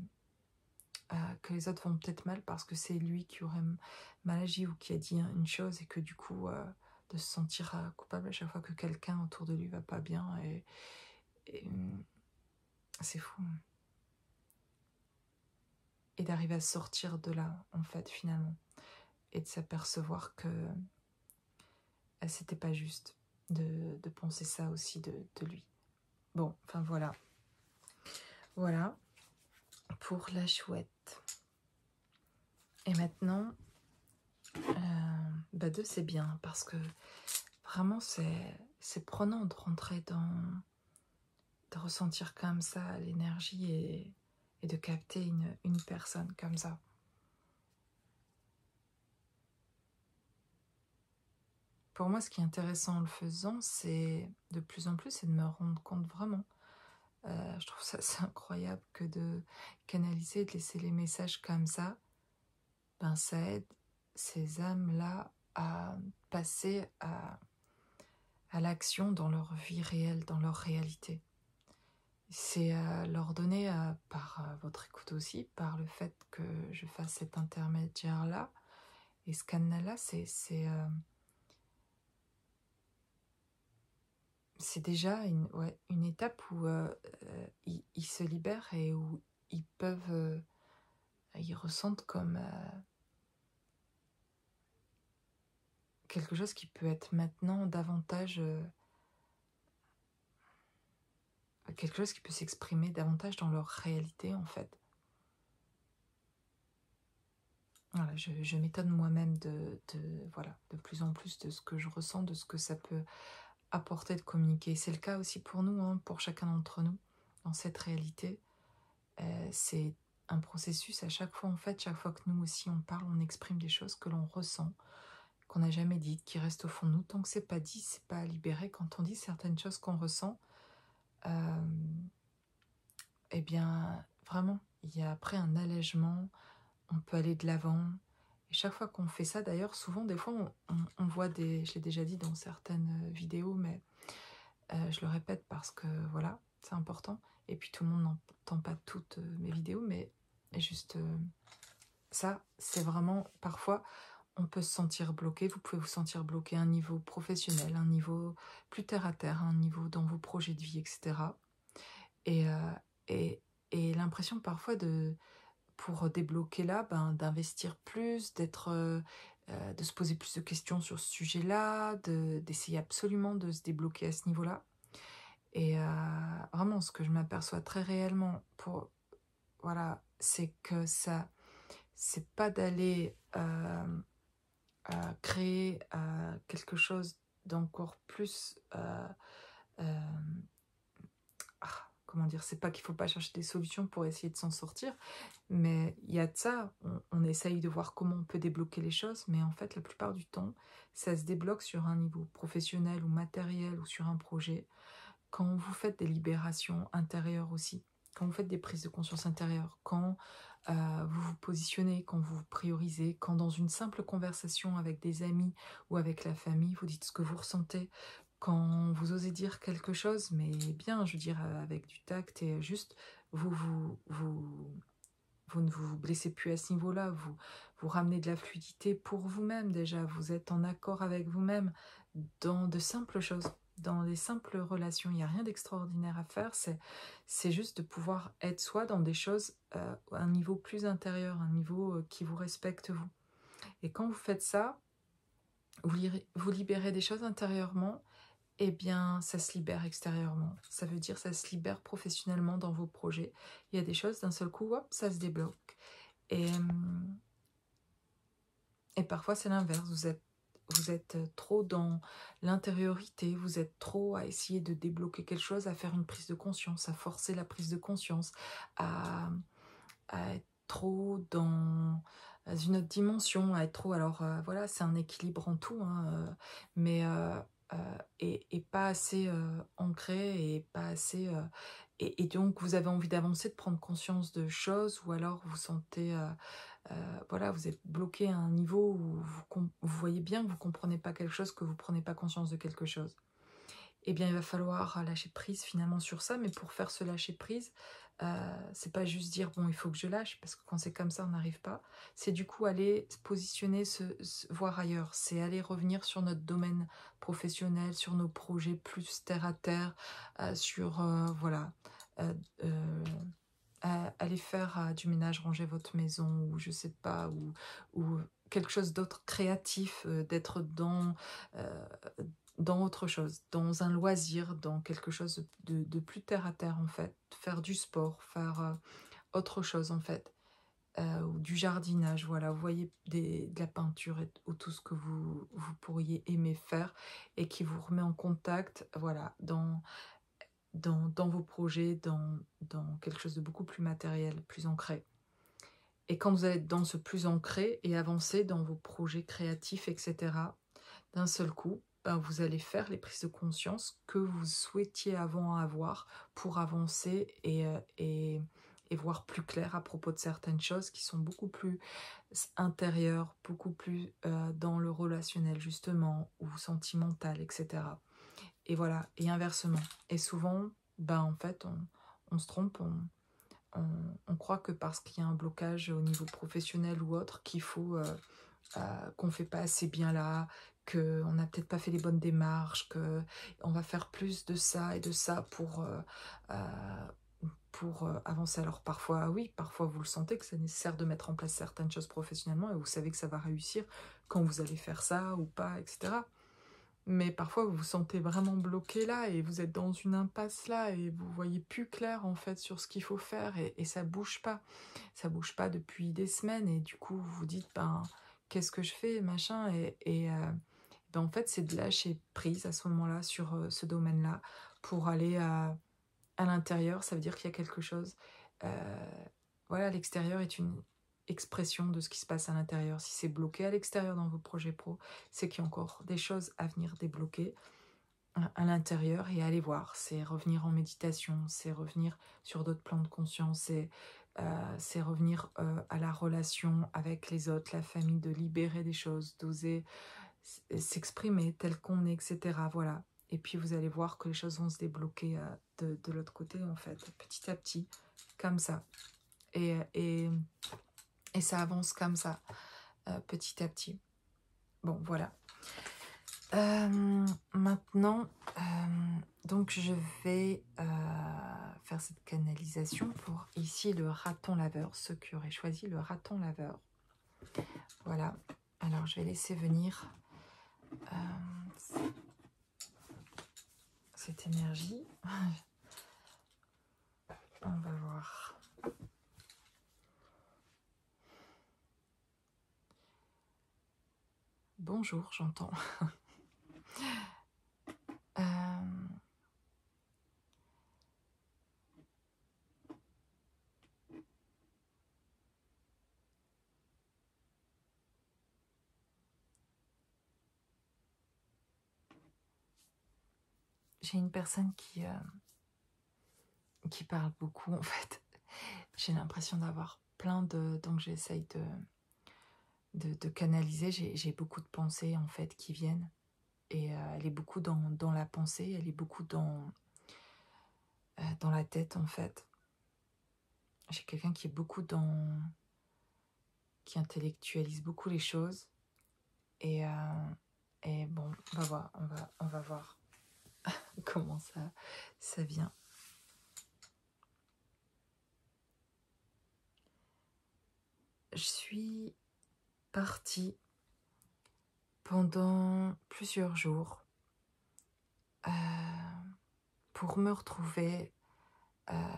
que les autres vont peut-être mal parce que c'est lui qui aurait mal agi ou qui a dit une chose, et que du coup de se sentir coupable à chaque fois que quelqu'un autour de lui va pas bien, et c'est fou. Et d'arriver à sortir de là, en fait, finalement, et de s'apercevoir que c'était pas juste de penser ça aussi de lui. Bon, enfin voilà. Voilà pour la chouette. Et maintenant, deux, c'est bien, parce que vraiment, c'est prenant de rentrer dans... de ressentir comme ça l'énergie et de capter une personne comme ça. Pour moi, ce qui est intéressant en le faisant, c'est de plus en plus, c'est de me rendre compte vraiment. Je trouve ça assez incroyable que de canaliser, de laisser les messages comme ça, ben ça aide ces âmes-là à passer à l'action dans leur vie réelle, dans leur réalité. C'est leur donner, par votre écoute aussi, par le fait que je fasse cet intermédiaire-là, et ce canal-là, c'est déjà une étape où ils se libèrent et où ils peuvent, ils ressentent comme quelque chose qui peut être maintenant davantage, quelque chose qui peut s'exprimer davantage dans leur réalité, en fait. Voilà, je m'étonne moi-même voilà, de plus en plus de ce que je ressens, de ce que ça peut apporter de communiquer. C'est le cas aussi pour nous, hein, pour chacun d'entre nous, dans cette réalité. C'est un processus à chaque fois, en fait, chaque fois que nous aussi on parle, on exprime des choses que l'on ressent, qu'on n'a jamais dites, qui restent au fond de nous. Tant que c'est pas dit, c'est pas libéré. Quand on dit certaines choses qu'on ressent, eh bien, vraiment, il y a après un allègement, on peut aller de l'avant. Et chaque fois qu'on fait ça, d'ailleurs, souvent, des fois, on voit des... Je l'ai déjà dit dans certaines vidéos, mais je le répète parce que, voilà, c'est important. Et puis, tout le monde n'entend pas toutes mes vidéos, mais juste ça, c'est vraiment... Parfois, on peut se sentir bloqué. Vous pouvez vous sentir bloqué à un niveau professionnel, un niveau plus terre-à-terre, un niveau dans vos projets de vie, etc. Et, et l'impression parfois pour débloquer là, d'investir plus, de se poser plus de questions sur ce sujet-là, d'essayer absolument de se débloquer à ce niveau-là. Et vraiment, ce que je m'aperçois très réellement, voilà, c'est que ça, c'est pas d'aller créer quelque chose d'encore plus... comment dire, c'est pas qu'il faut pas chercher des solutions pour essayer de s'en sortir, mais il y a de ça, on essaye de voir comment on peut débloquer les choses, mais en fait, la plupart du temps, ça se débloque sur un niveau professionnel ou matériel ou sur un projet, quand vous faites des libérations intérieures aussi, quand vous faites des prises de conscience intérieures, quand vous vous positionnez, quand vous vous priorisez, quand dans une simple conversation avec des amis ou avec la famille, vous dites ce que vous ressentez, quand vous osez dire quelque chose, mais bien, je veux dire, avec du tact et juste, vous vous ne vous blessez plus à ce niveau-là, vous ramenez de la fluidité pour vous-même déjà, vous êtes en accord avec vous-même dans de simples choses, dans des simples relations. Il n'y a rien d'extraordinaire à faire, c'est juste de pouvoir être soi dans des choses à un niveau plus intérieur, un niveau qui vous respecte vous. Et quand vous faites ça, vous libérez des choses intérieurement, eh bien, ça se libère extérieurement. Ça veut dire ça se libère professionnellement dans vos projets. Il y a des choses, d'un seul coup, hop, ça se débloque. Et parfois, c'est l'inverse. Vous êtes trop dans l'intériorité, vous êtes trop à essayer de débloquer quelque chose, à faire une prise de conscience, à forcer la prise de conscience, à être trop dans une autre dimension, à être trop... Alors voilà, c'est un équilibre en tout, hein, mais et pas assez ancré, et pas assez... et donc, vous avez envie d'avancer, de prendre conscience de choses, ou alors vous sentez... voilà, vous êtes bloqué à un niveau où vous voyez bien que vous ne comprenez pas quelque chose, que vous ne prenez pas conscience de quelque chose. Eh bien, il va falloir lâcher prise finalement sur ça, mais pour faire ce lâcher prise, c'est pas juste dire bon, il faut que je lâche, parce que quand c'est comme ça, on n'arrive pas. C'est du coup aller se positionner, voir ailleurs. C'est aller revenir sur notre domaine professionnel, sur nos projets plus terre à terre, sur voilà. Euh, euh, aller faire du ménage, ranger votre maison, ou je sais pas, ou quelque chose d'autre créatif, d'être dans autre chose, dans un loisir, dans quelque chose de plus terre à terre en fait, faire du sport, faire autre chose en fait, ou du jardinage, voilà, vous voyez de la peinture ou tout ce que vous pourriez aimer faire et qui vous remet en contact, voilà, dans vos projets, dans quelque chose de beaucoup plus matériel, plus ancré. Et quand vous allez être dans ce plus ancré et avancer dans vos projets créatifs, etc., d'un seul coup, ben, vous allez faire les prises de conscience que vous souhaitiez avant avoir pour avancer et voir plus clair à propos de certaines choses qui sont beaucoup plus intérieures, beaucoup plus dans le relationnel justement, ou sentimental, etc. Et voilà, et inversement. Et souvent, ben, en fait, on se trompe, on croit que parce qu'il y a un blocage au niveau professionnel ou autre, qu'il faut qu'on ne fait pas assez bien là, qu'on n'a peut-être pas fait les bonnes démarches, qu'on va faire plus de ça et de ça pour avancer. Alors parfois, oui, parfois vous le sentez que c'est nécessaire de mettre en place certaines choses professionnellement et vous savez que ça va réussir quand vous allez faire ça ou pas, etc. Mais parfois, vous vous sentez vraiment bloqué là et vous êtes dans une impasse là et vous voyez plus clair en fait sur ce qu'il faut faire et ça bouge pas. Ça bouge pas depuis des semaines et du coup, vous vous dites, ben, qu'est-ce que je fais, machin ben, en fait, c'est de lâcher prise à ce moment-là sur ce domaine-là pour aller à l'intérieur. Ça veut dire qu'il y a quelque chose. Voilà, l'extérieur est une expression de ce qui se passe à l'intérieur. Si c'est bloqué à l'extérieur dans vos projets pro, c'est qu'il y a encore des choses à venir débloquer à l'intérieur et aller voir. C'est revenir en méditation, c'est revenir sur d'autres plans de conscience, c'est revenir à la relation avec les autres, la famille, de libérer des choses, d'oser s'exprimer tel qu'on est, etc. Voilà. Et puis vous allez voir que les choses vont se débloquer de l'autre côté, en fait, petit à petit, comme ça. Et ça avance comme ça, petit à petit. Bon, voilà. Maintenant, donc je vais faire cette canalisation pour ici le raton laveur, ceux qui auraient choisi le raton laveur. Voilà. Alors je vais laisser venir cette énergie. On va voir. Bonjour, j'entends. J'ai une personne qui parle beaucoup, en fait. J'ai l'impression d'avoir plein de... Donc j'essaye de canaliser. J'ai beaucoup de pensées, en fait, qui viennent. Et elle est beaucoup dans la pensée, elle est beaucoup dans la tête, en fait. J'ai quelqu'un qui est beaucoup dans... qui intellectualise beaucoup les choses. Et, bon, on va voir, on va voir comment ça vient. Je suis partie pendant plusieurs jours pour me retrouver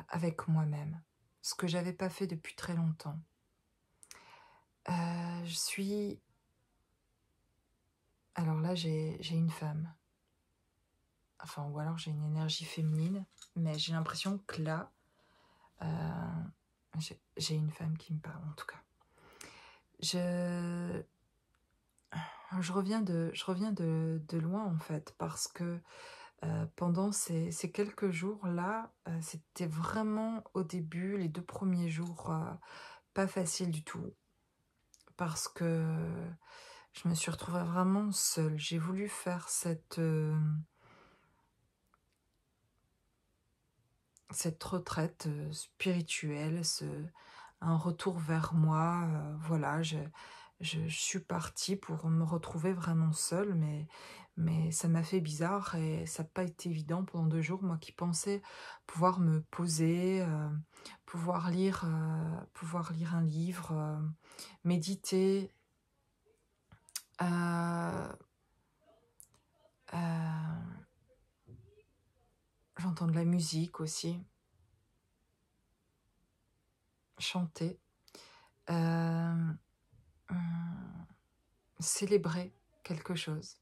avec moi-même, ce que j'avais pas fait depuis très longtemps. Je suis... Alors là, j'ai une femme. Enfin, ou alors j'ai une énergie féminine, mais j'ai l'impression que là, j'ai une femme qui me parle, en tout cas. Je reviens de loin, en fait, parce que pendant ces quelques jours-là, c'était vraiment au début, les 2 premiers jours, pas facile du tout, parce que je me suis retrouvée vraiment seule. J'ai voulu faire cette retraite spirituelle, un retour vers moi. Voilà, je suis partie pour me retrouver vraiment seule, mais ça m'a fait bizarre et ça n'a pas été évident pendant 2 jours. Moi qui pensais pouvoir me poser, pouvoir lire un livre, méditer, euh, euh, j'entends de la musique aussi, chanter, euh, célébrer quelque chose.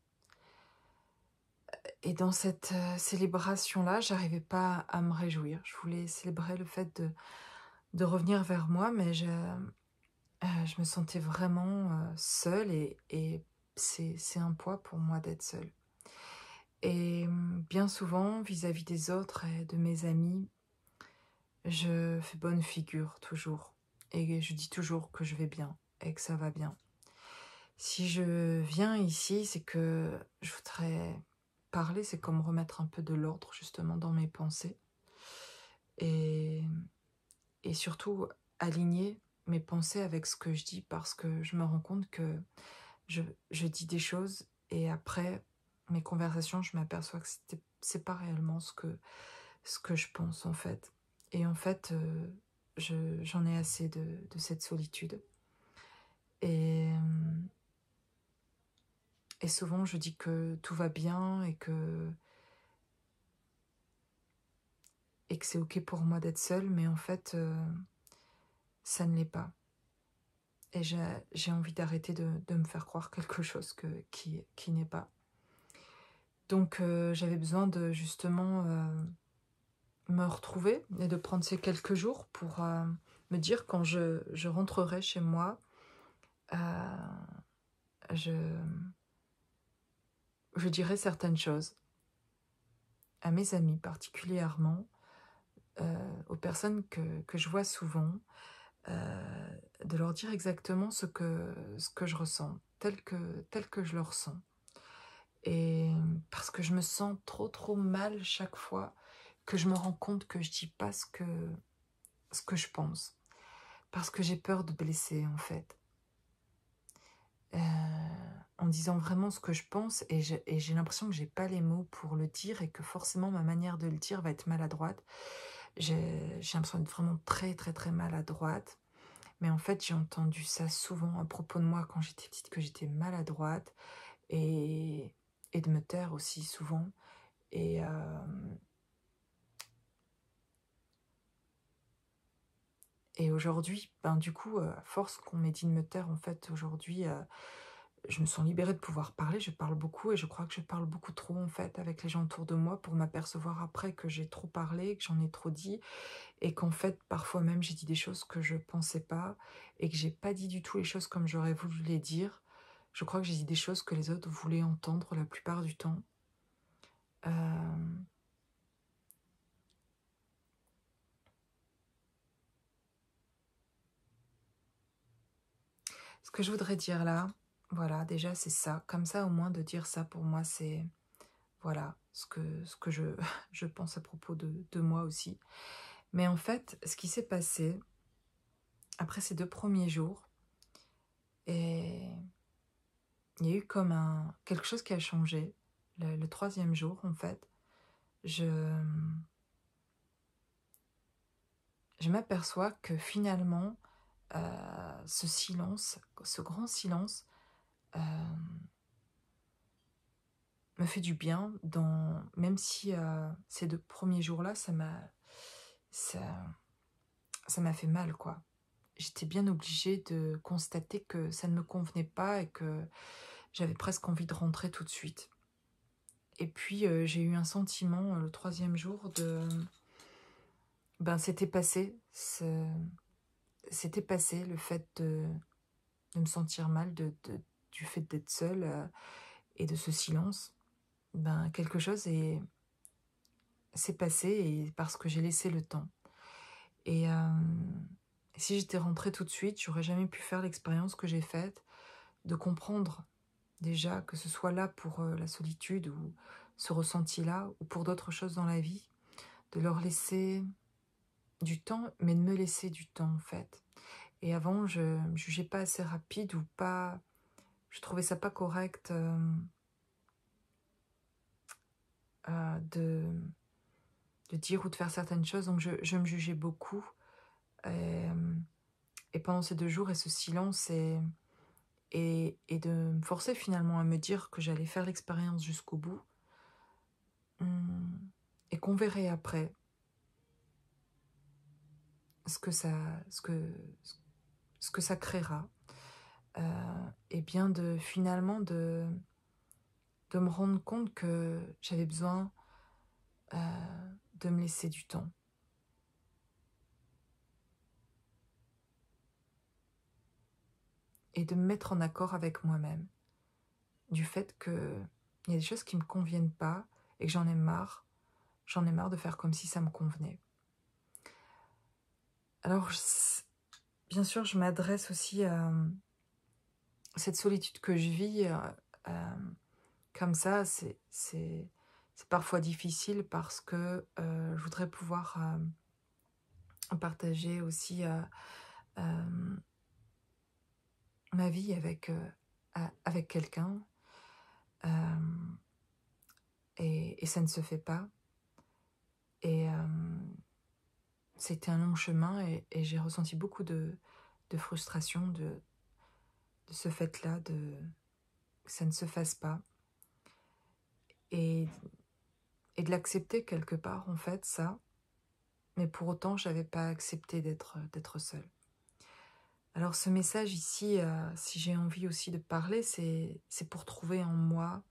Et dans cette célébration-là, j'arrivais pas à me réjouir. Je voulais célébrer le fait de revenir vers moi, mais je me sentais vraiment seule et c'est un poids pour moi d'être seule. Et bien souvent, vis-à-vis des autres et de mes amis, je fais bonne figure toujours. Et je dis toujours que je vais bien et que ça va bien. Si je viens ici, c'est que je voudrais parler, c'est comme remettre un peu de l'ordre justement dans mes pensées. Et, et surtout aligner mes pensées avec ce que je dis, parce que je me rends compte que je dis des choses et après mes conversations, je m'aperçois que c'est pas réellement ce que je pense en fait. Et en fait, j'en ai assez de cette solitude. Et, et souvent, je dis que tout va bien et que c'est ok pour moi d'être seule, mais en fait, ça ne l'est pas. Et j'ai envie d'arrêter de me faire croire quelque chose qui n'est pas. Donc j'avais besoin de justement me retrouver et de prendre ces quelques jours pour me dire quand je rentrerai chez moi, je dirai certaines choses à mes amis particulièrement, aux personnes que je vois souvent, de leur dire exactement ce que je ressens, tel que je le ressens. Et parce que je me sens trop mal chaque fois que je me rends compte que je dis pas ce que je pense. Parce que j'ai peur de blesser, en fait. En disant vraiment ce que je pense, et j'ai l'impression que j'ai pas les mots pour le dire et que forcément ma manière de le dire va être maladroite. J'ai l'impression d'être vraiment très maladroite. Mais en fait, j'ai entendu ça souvent à propos de moi quand j'étais petite, que j'étais maladroite, et de me taire aussi souvent. Et aujourd'hui, ben du coup, à force qu'on m'ait dit de me taire, en fait, aujourd'hui, je me sens libérée de pouvoir parler. Je parle beaucoup et je crois que je parle beaucoup trop, en fait, avec les gens autour de moi, pour m'apercevoir après que j'ai trop parlé, que j'en ai trop dit, et qu'en fait, parfois même, j'ai dit des choses que je pensais pas et que j'ai pas dit du tout les choses comme j'aurais voulu les dire. Je crois que j'ai dit des choses que les autres voulaient entendre la plupart du temps. Ce que je voudrais dire là, voilà, déjà c'est ça. Comme ça, au moins de dire ça, pour moi, c'est voilà ce que je pense à propos de moi aussi. Mais en fait, ce qui s'est passé, après ces 2 premiers jours, et il y a eu comme quelque chose qui a changé. Le 3e jour, en fait, je m'aperçois que finalement, ce silence, ce grand silence, heu, me fait du bien même si, ces 2 premiers jours-là, ça ça m'a fait mal, quoi. J'étais bien obligée de constater que ça ne me convenait pas et que j'avais presque envie de rentrer tout de suite. Et puis, j'ai eu un sentiment, le 3e jour ben, c'était passé le fait de me sentir mal du fait d'être seule, et de ce silence. Ben, quelque chose s'est passé et parce que j'ai laissé le temps. Et si j'étais rentrée tout de suite, j'aurais jamais pu faire l'expérience que j'ai faite, de comprendre déjà que ce soit là pour, la solitude ou ce ressenti-là ou pour d'autres choses dans la vie, de leur laisser du temps, mais de me laisser du temps, en fait. Et avant, je me jugeais pas assez rapide ou pas, je trouvais ça pas correct, de dire ou de faire certaines choses, donc je me jugeais beaucoup. Hem et pendant ces 2 jours et ce silence et de me forcer finalement à me dire que j'allais faire l'expérience jusqu'au bout, mmh et qu'on verrait après ce que ça ce que ce que ça créera, heu et bien de finalement de me rendre compte que j'avais besoin, de me laisser du temps et de me mettre en accord avec moi-même. Du fait qu'il y a des choses qui me conviennent pas et que j'en ai marre. J'en ai marre de faire comme si ça me convenait. Alors, bien sûr, je m'adresse aussi à cette solitude que je vis, comme ça, c'est parfois difficile parce que je voudrais pouvoir partager aussi ma vie avec quelqu'un, euh, et ça ne se fait pas. Et c'était un long chemin et j'ai ressenti beaucoup de frustration de ce fait-là, que ça ne se fasse pas. Et, et de l'accepter quelque part, en fait, ça. Mais pour autant, j'avais pas accepté d'être seule. Alors ce message ici, si j'ai envie aussi de parler, c'est pour trouver en moi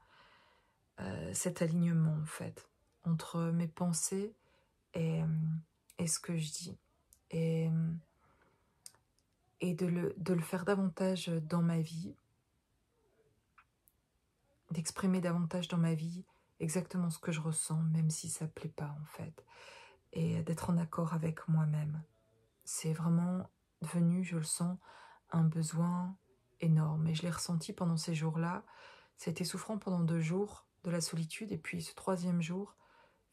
cet alignement, en fait, entre mes pensées et ce que je dis. Et, et de le faire davantage dans ma vie, d'exprimer davantage dans ma vie exactement ce que je ressens, même si ça ne plaît pas, en fait. Et d'être en accord avec moi-même. C'est vraiment devenu, je le sens, un besoin énorme. Et je l'ai ressenti pendant ces jours-là. C'était souffrant pendant 2 jours de la solitude. Et puis ce 3e jour,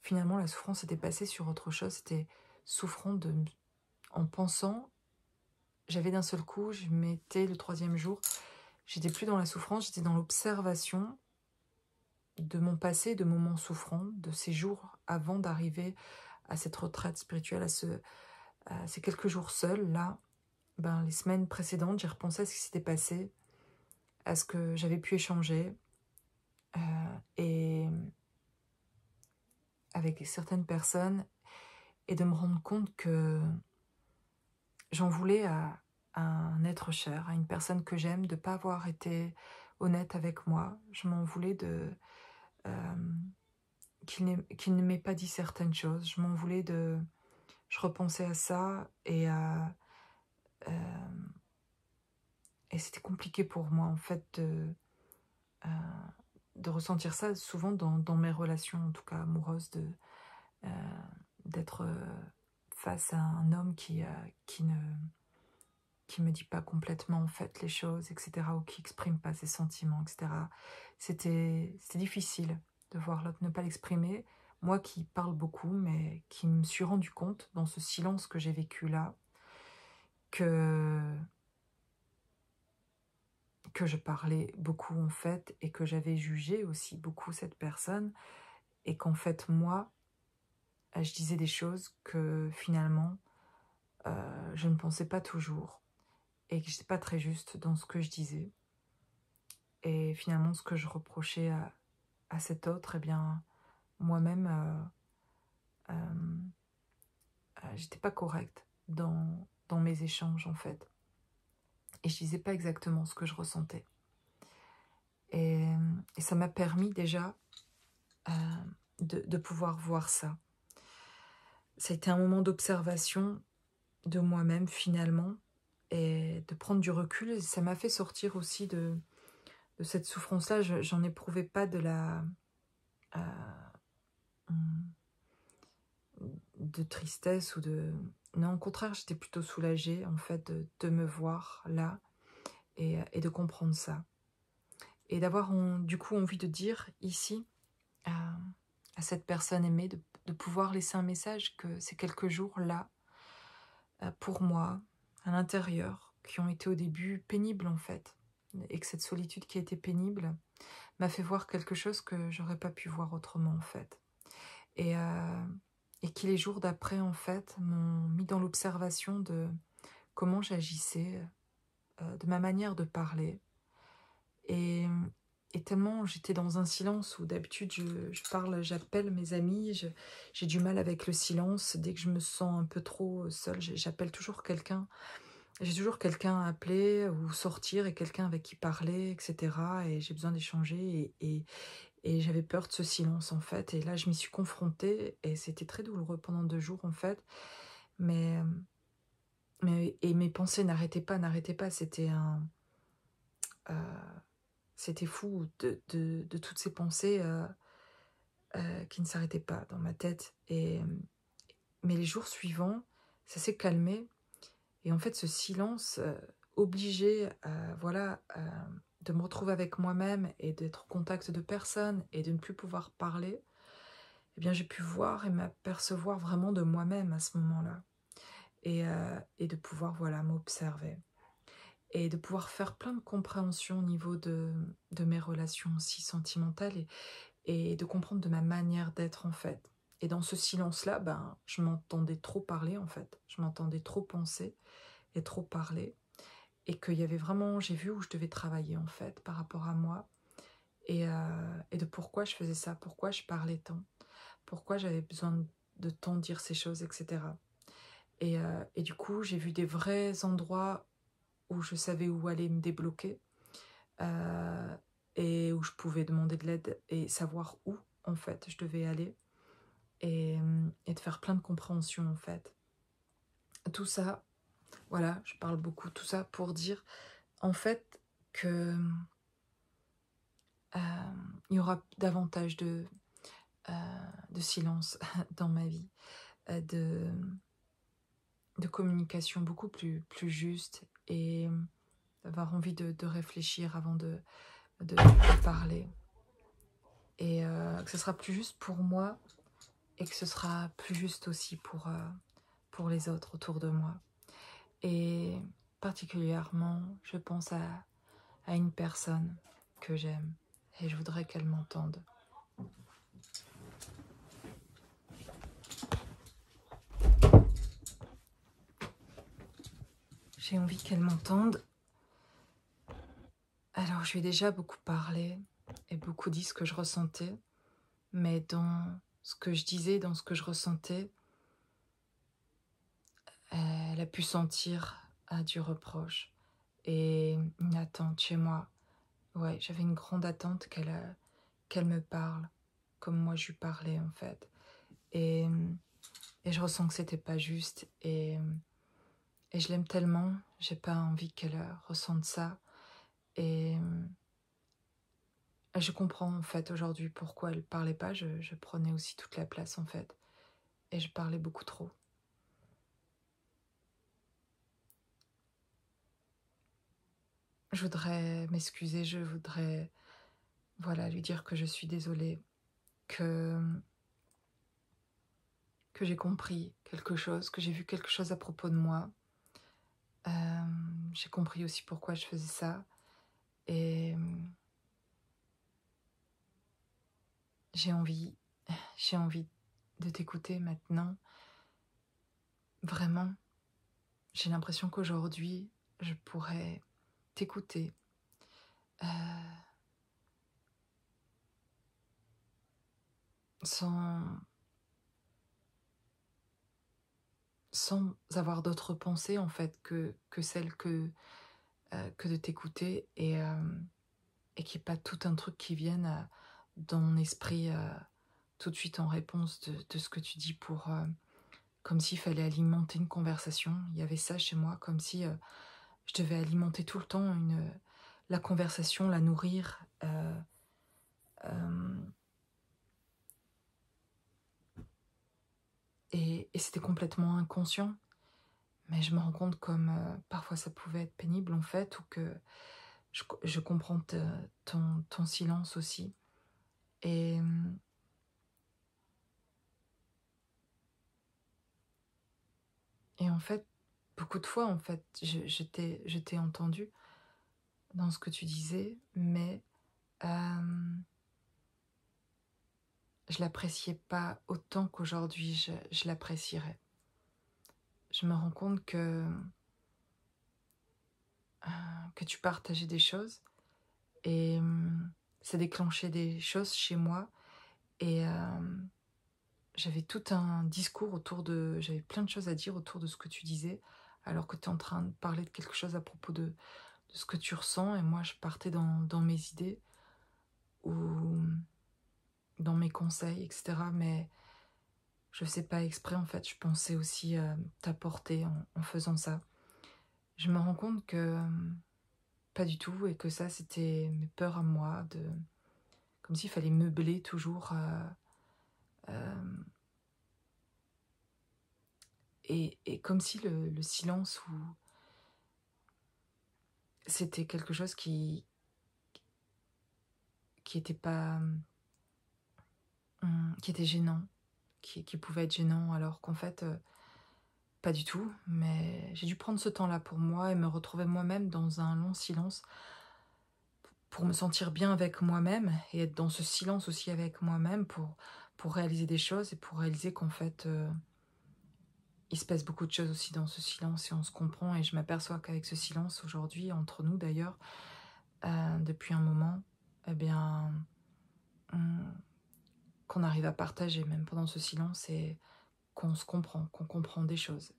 finalement, la souffrance était passée sur autre chose. C'était souffrant en pensant, j'avais d'un seul coup, je m'étais le 3e jour, j'étais plus dans la souffrance, j'étais dans l'observation de mon passé, de moments souffrants, de ces jours avant d'arriver à cette retraite spirituelle, à ces quelques jours seuls, là. Ben, les semaines précédentes, j'ai repensé à ce qui s'était passé, à ce que j'avais pu échanger, et avec certaines personnes, et de me rendre compte que j'en voulais à un être cher, à une personne que j'aime, de ne pas avoir été honnête avec moi. Je m'en voulais euh, qu'il ne m'ait pas dit certaines choses. Je m'en voulais je repensais à ça euh, et c'était compliqué pour moi, en fait, euh, de ressentir ça souvent dans mes relations, en tout cas amoureuses, euh, d'être face à un homme qui me dit pas complètement en fait les choses, etc., ou qui exprime pas ses sentiments, etc. C'était difficile de voir l'autre ne pas l'exprimer. Moi qui parle beaucoup, mais qui me suis rendu compte dans ce silence que j'ai vécu là, que je parlais beaucoup en fait, et que j'avais jugé aussi beaucoup cette personne, et qu'en fait moi, je disais des choses que finalement je ne pensais pas toujours, et que je n'étais pas très juste dans ce que je disais. Et finalement ce que je reprochais à cet autre, eh bien moi-même j'étais pas correcte dans mes échanges en fait. Et je disais pas exactement ce que je ressentais. Et ça m'a permis déjà de pouvoir voir ça. Ça a été un moment d'observation de moi-même finalement, et de prendre du recul. Et ça m'a fait sortir aussi de cette souffrance-là. J'en éprouvais pas de tristesse ou de... Non, au contraire, j'étais plutôt soulagée en fait de me voir là, et de comprendre ça. Et d'avoir du coup envie de dire ici à cette personne aimée, de pouvoir laisser un message que ces quelques jours-là, pour moi, à l'intérieur, qui ont été au début pénibles en fait, et que cette solitude qui a été pénible m'a fait voir quelque chose que j'aurais pas pu voir autrement en fait. Et qui les jours d'après en fait m'ont mis dans l'observation de comment j'agissais, de ma manière de parler. Et, et tellement j'étais dans un silence où d'habitude je parle, j'appelle mes amis, j'ai du mal avec le silence. Dès que je me sens un peu trop seule, j'appelle toujours quelqu'un. J'ai toujours quelqu'un à appeler ou sortir, et quelqu'un avec qui parler, etc. Et j'ai besoin d'échanger, et j'avais peur de ce silence en fait. Et là je m'y suis confrontée, et c'était très douloureux pendant 2 jours en fait. Mais, et mes pensées n'arrêtaient pas. C'était fou de toutes ces pensées qui ne s'arrêtaient pas dans ma tête. Mais les jours suivants, ça s'est calmé. Et en fait, ce silence obligeait voilà, de me retrouver avec moi-même, et d'être au contact de personne, et de ne plus pouvoir parler, eh bien, j'ai pu voir et m'apercevoir vraiment de moi-même à ce moment-là. Et de pouvoir voilà, m'observer. Et de pouvoir faire plein de compréhension au niveau de mes relations aussi sentimentales, et de comprendre de ma manière d'être en fait. Et dans ce silence-là, ben, je m'entendais trop parler en fait. Je m'entendais trop penser et trop parler. Et qu'il y avait vraiment, j'ai vu où je devais travailler en fait par rapport à moi. Et de pourquoi je faisais ça, pourquoi je parlais tant, pourquoi j'avais besoin de tant dire ces choses, etc. Et du coup, j'ai vu des vrais endroits où je savais où aller me débloquer, et où je pouvais demander de l'aide et savoir où en fait je devais aller, et de faire plein de compréhension en fait. Tout ça, voilà, je parle beaucoup, tout ça pour dire en fait que il y aura davantage de silence dans ma vie, de communication beaucoup plus juste, et d'avoir envie de réfléchir avant de parler. Et que ce sera plus juste pour moi, et que ce sera plus juste aussi pour les autres autour de moi. Et particulièrement, je pense à une personne que j'aime, et je voudrais qu'elle m'entende. J'ai envie qu'elle m'entende. Alors, je lui ai déjà beaucoup parlé et beaucoup dit ce que je ressentais, mais dans ce que je disais, dans ce que je ressentais, elle a pu sentir du reproche et une attente chez moi. Ouais, j'avais une grande attente qu'elle me parle comme moi je lui parlais en fait. Et je ressens que c'était pas juste, et je l'aime tellement, j'ai pas envie qu'elle ressente ça. Et je comprends en fait aujourd'hui pourquoi elle parlait pas. Je prenais aussi toute la place en fait, et je parlais beaucoup trop. Je voudrais m'excuser, je voudrais voilà, lui dire que je suis désolée, que j'ai compris quelque chose, que j'ai vu quelque chose à propos de moi, J'ai compris aussi pourquoi je faisais ça. Et j'ai envie de t'écouter maintenant. Vraiment, j'ai l'impression qu'aujourd'hui, je pourrais t'écouter sans, sans avoir d'autres pensées en fait que celles que de t'écouter et qu'il n'y ait pas tout un truc qui vienne dans mon esprit tout de suite en réponse de ce que tu dis comme s'il fallait alimenter une conversation. Il y avait ça chez moi, comme si je devais alimenter tout le temps la conversation, la nourrir. Euh, et c'était complètement inconscient. Mais je me rends compte comme parfois ça pouvait être pénible en fait, ou que je comprends ton silence aussi. Et, et en fait, beaucoup de fois, en fait, je t'ai entendu dans ce que tu disais, mais je l'appréciais pas autant qu'aujourd'hui je l'apprécierais. Je me rends compte que tu partageais des choses et ça déclenchait des choses chez moi. Et j'avais tout un discours j'avais plein de choses à dire autour de ce que tu disais, alors que tu es en train de parler de quelque chose à propos de ce que tu ressens, et moi je partais dans mes idées ou dans mes conseils, etc. Mais je sais pas exprès, en fait, je pensais aussi t'apporter en faisant ça. Je me rends compte que pas du tout, et que ça c'était mes peurs à moi, comme s'il fallait meubler toujours. Et comme si le silence ou c'était quelque chose qui était pas qui était gênant, qui pouvait être gênant, alors qu'en fait pas du tout. Mais j'ai dû prendre ce temps-là pour moi et me retrouver moi-même dans un long silence pour me sentir bien avec moi-même et être dans ce silence aussi avec moi-même pour réaliser des choses et pour réaliser qu'en fait il se passe beaucoup de choses aussi dans ce silence et on se comprend. Et je m'aperçois qu'avec ce silence aujourd'hui, entre nous d'ailleurs, depuis un moment, eh bien, qu'on arrive à partager même pendant ce silence, et qu'on se comprend, qu'on comprend des choses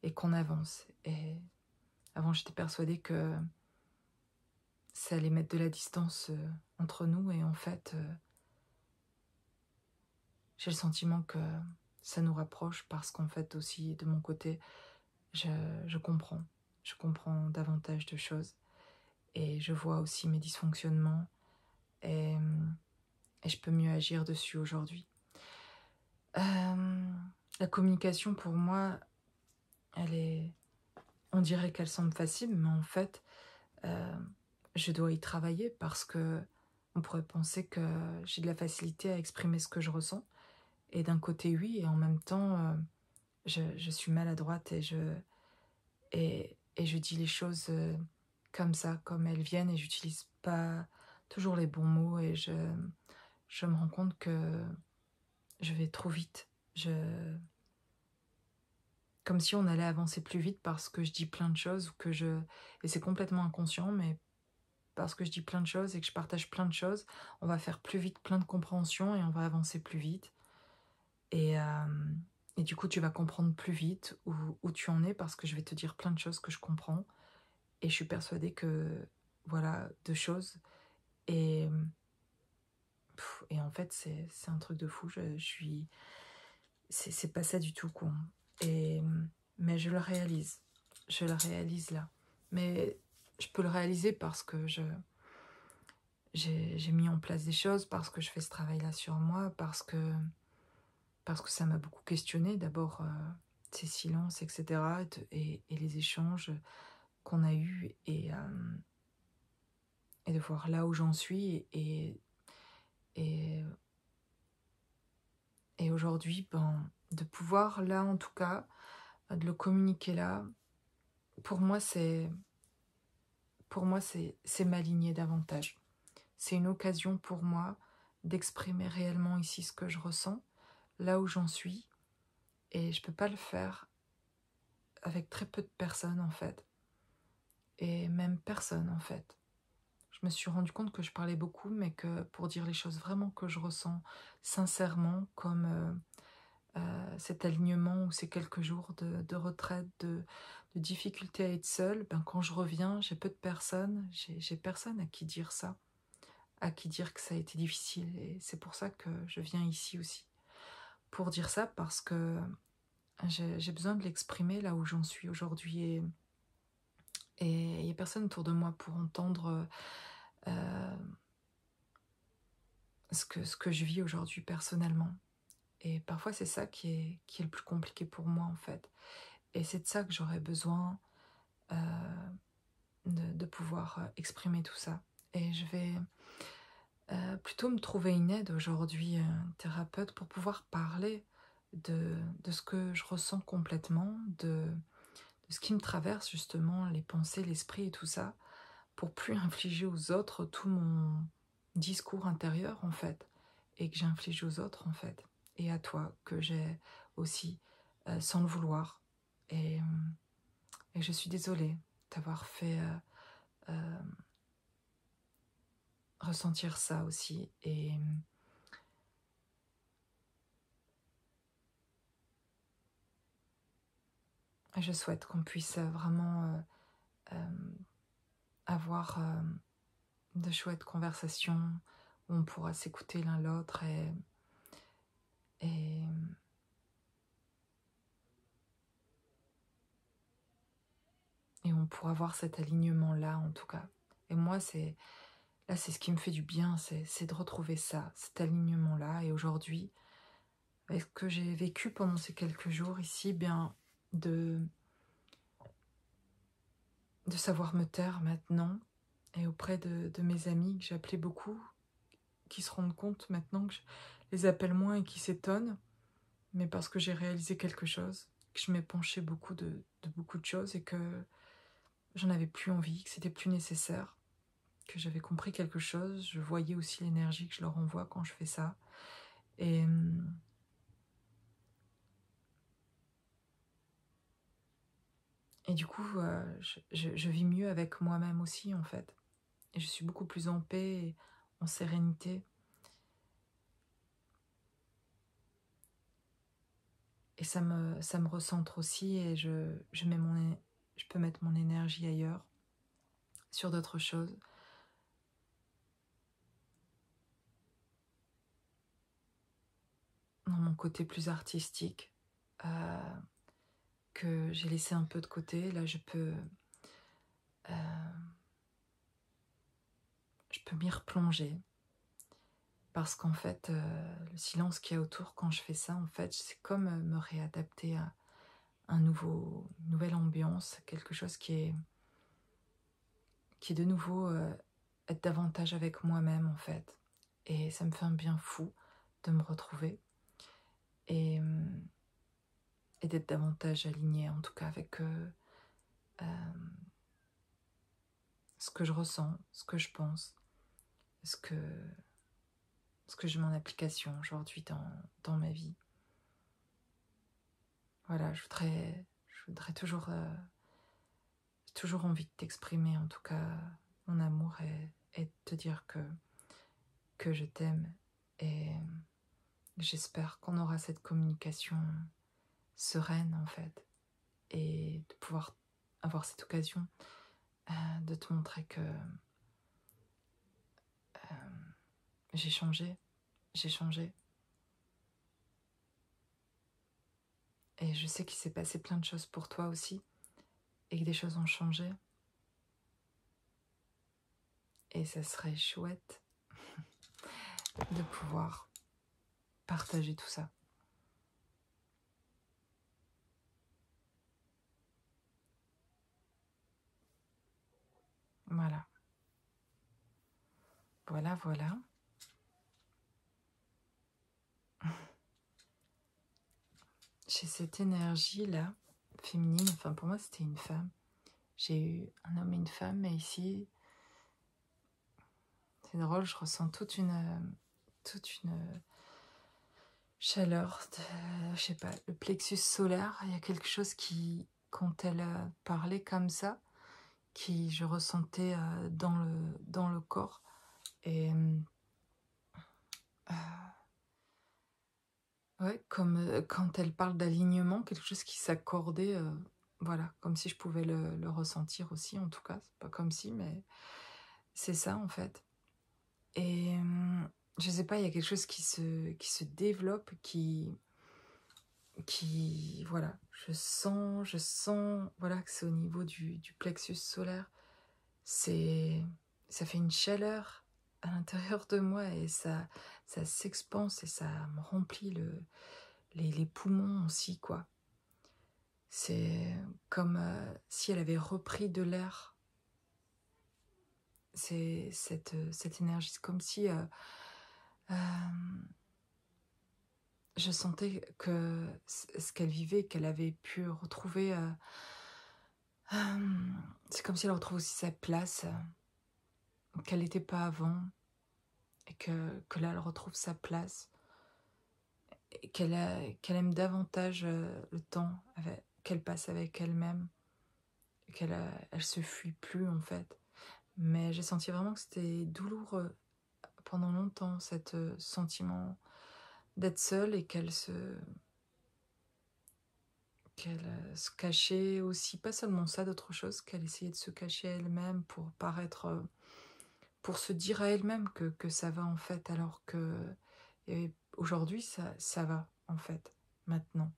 et qu'on avance. Et avant, j'étais persuadée que ça allait mettre de la distance entre nous, et en fait, j'ai le sentiment que ça nous rapproche parce qu'en fait aussi, de mon côté, je, je comprends. Je comprends davantage de choses et je vois aussi mes dysfonctionnements, et, et je peux mieux agir dessus aujourd'hui. La communication pour moi, on dirait qu'elle semble facile, mais en fait, je dois y travailler parce que on pourrait penser que j'ai de la facilité à exprimer ce que je ressens. Et d'un côté, oui, et en même temps, je suis maladroite et je dis les choses comme ça, comme elles viennent, et j'utilise pas toujours les bons mots, et je me rends compte que je vais trop vite. Comme si on allait avancer plus vite parce que je dis plein de choses, et c'est complètement inconscient, mais parce que je dis plein de choses et que je partage plein de choses, on va faire plus vite plein de compréhension et on va avancer plus vite. Et, et du coup, tu vas comprendre plus vite où tu en es, parce que je vais te dire plein de choses que je comprends. Et je suis persuadée que, voilà, de choses. Et, et en fait, c'est un truc de fou. C'est pas ça du tout, quoi. Et, mais je le réalise. Je le réalise là. Mais je peux le réaliser parce que j'ai mis en place des choses, parce que je fais ce travail-là sur moi, parce que ça m'a beaucoup questionné. D'abord, ces silences, etc. Et les échanges qu'on a eus, et de voir là où j'en suis. Et, et aujourd'hui, ben, de pouvoir là, en tout cas, de le communiquer là, pour moi, c'est m'aligner davantage. C'est une occasion pour moi d'exprimer réellement ici ce que je ressens, là où j'en suis, et je peux pas le faire avec très peu de personnes en fait, et même personne en fait. Je me suis rendu compte que je parlais beaucoup, mais que pour dire les choses vraiment que je ressens sincèrement, comme cet alignement ou ces quelques jours de retraite, de difficulté à être seule, ben quand je reviens, j'ai peu de personnes, j'ai personne à qui dire ça, à qui dire que ça a été difficile. Et c'est pour ça que je viens ici aussi, pour dire ça, parce que j'ai besoin de l'exprimer là où j'en suis aujourd'hui. Et il n'y a personne autour de moi pour entendre euh, ce que je vis aujourd'hui personnellement. Et parfois, c'est ça qui est le plus compliqué pour moi, en fait. Et c'est de ça que j'aurais besoin de pouvoir exprimer tout ça. Et je vais plutôt me trouver une aide aujourd'hui, un thérapeute, pour pouvoir parler de ce que je ressens complètement, de ce qui me traverse justement, les pensées, l'esprit et tout ça, pour plus infliger aux autres tout mon discours intérieur, en fait, et que j'inflige aux autres, en fait, et à toi, que j'ai aussi, sans le vouloir. Et je suis désolée d'avoir fait ressentir ça aussi. Et je souhaite qu'on puisse vraiment avoir de chouettes conversations où on pourra s'écouter l'un l'autre et, et on pourra avoir cet alignement-là, en tout cas. Et moi, là, c'est ce qui me fait du bien, c'est de retrouver ça, cet alignement-là. Et aujourd'hui, avec ce que j'ai vécu pendant ces quelques jours ici, bien de savoir me taire maintenant, et auprès de mes amis que j'appelais beaucoup, qui se rendent compte maintenant que je les appelle moins et qui s'étonnent, mais parce que j'ai réalisé quelque chose, que je m'épanchais beaucoup de beaucoup de choses et que j'en avais plus envie, que c'était plus nécessaire, que j'avais compris quelque chose. Je voyais aussi l'énergie que je leur envoie quand je fais ça. Et du coup, je vis mieux avec moi-même aussi, en fait. Et je suis beaucoup plus en paix et en sérénité. Et ça me recentre aussi et je peux mettre mon énergie ailleurs, sur d'autres choses. Dans mon côté plus artistique, que j'ai laissé un peu de côté. Là, je peux m'y replonger. Parce qu'en fait, le silence qu'il y a autour quand je fais ça, en fait, c'est comme me réadapter à une nouvelle ambiance, quelque chose qui est de nouveau être davantage avec moi-même, en fait. Et ça me fait un bien fou de me retrouver et, et d'être davantage alignée, en tout cas, avec ce que je ressens, ce que je pense, ce que je mets en application aujourd'hui dans ma vie. Voilà, je voudrais toujours, j'ai toujours envie de t'exprimer, en tout cas, mon amour et de te dire que je t'aime. Et j'espère qu'on aura cette communication sereine, en fait, et de pouvoir avoir cette occasion de te montrer que j'ai changé, j'ai changé. Et je sais qu'il s'est passé plein de choses pour toi aussi, et que des choses ont changé. Et ça serait chouette de pouvoir partager tout ça. Voilà. Voilà, voilà. J'ai cette énergie-là, féminine, enfin pour moi c'était une femme, j'ai eu un homme et une femme, mais ici, c'est drôle, je ressens toute une chaleur, je sais pas, le plexus solaire. Il y a quelque chose qui, quand elle parlait comme ça, qui je ressentais dans le corps. Et ouais, comme quand elle parle d'alignement, quelque chose qui s'accordait, voilà, comme si je pouvais le ressentir aussi, en tout cas. C'est pas comme si, mais c'est ça en fait. Et je sais pas, il y a quelque chose qui se développe, voilà, je sens, voilà, que c'est au niveau du plexus solaire. Ça fait une chaleur à l'intérieur de moi et ça s'expanse et ça me remplit les poumons aussi, quoi. C'est comme si elle avait repris de l'air. C'est cette énergie, c'est comme si euh, je sentais que ce qu'elle vivait, qu'elle avait pu retrouver, c'est comme si elle retrouve aussi sa place, qu'elle n'était pas avant, et que là elle retrouve sa place, et qu'elle aime davantage le temps qu'elle passe avec elle-même, et elle se fuit plus en fait. Mais j'ai senti vraiment que c'était douloureux pendant longtemps, cet sentiment d'être seule, et qu'elle se cachait aussi, pas seulement ça, d'autre chose, qu'elle essayait de se cacher elle-même pour paraître, pour se dire à elle-même que ça va en fait, alors que aujourd'hui ça va en fait, maintenant.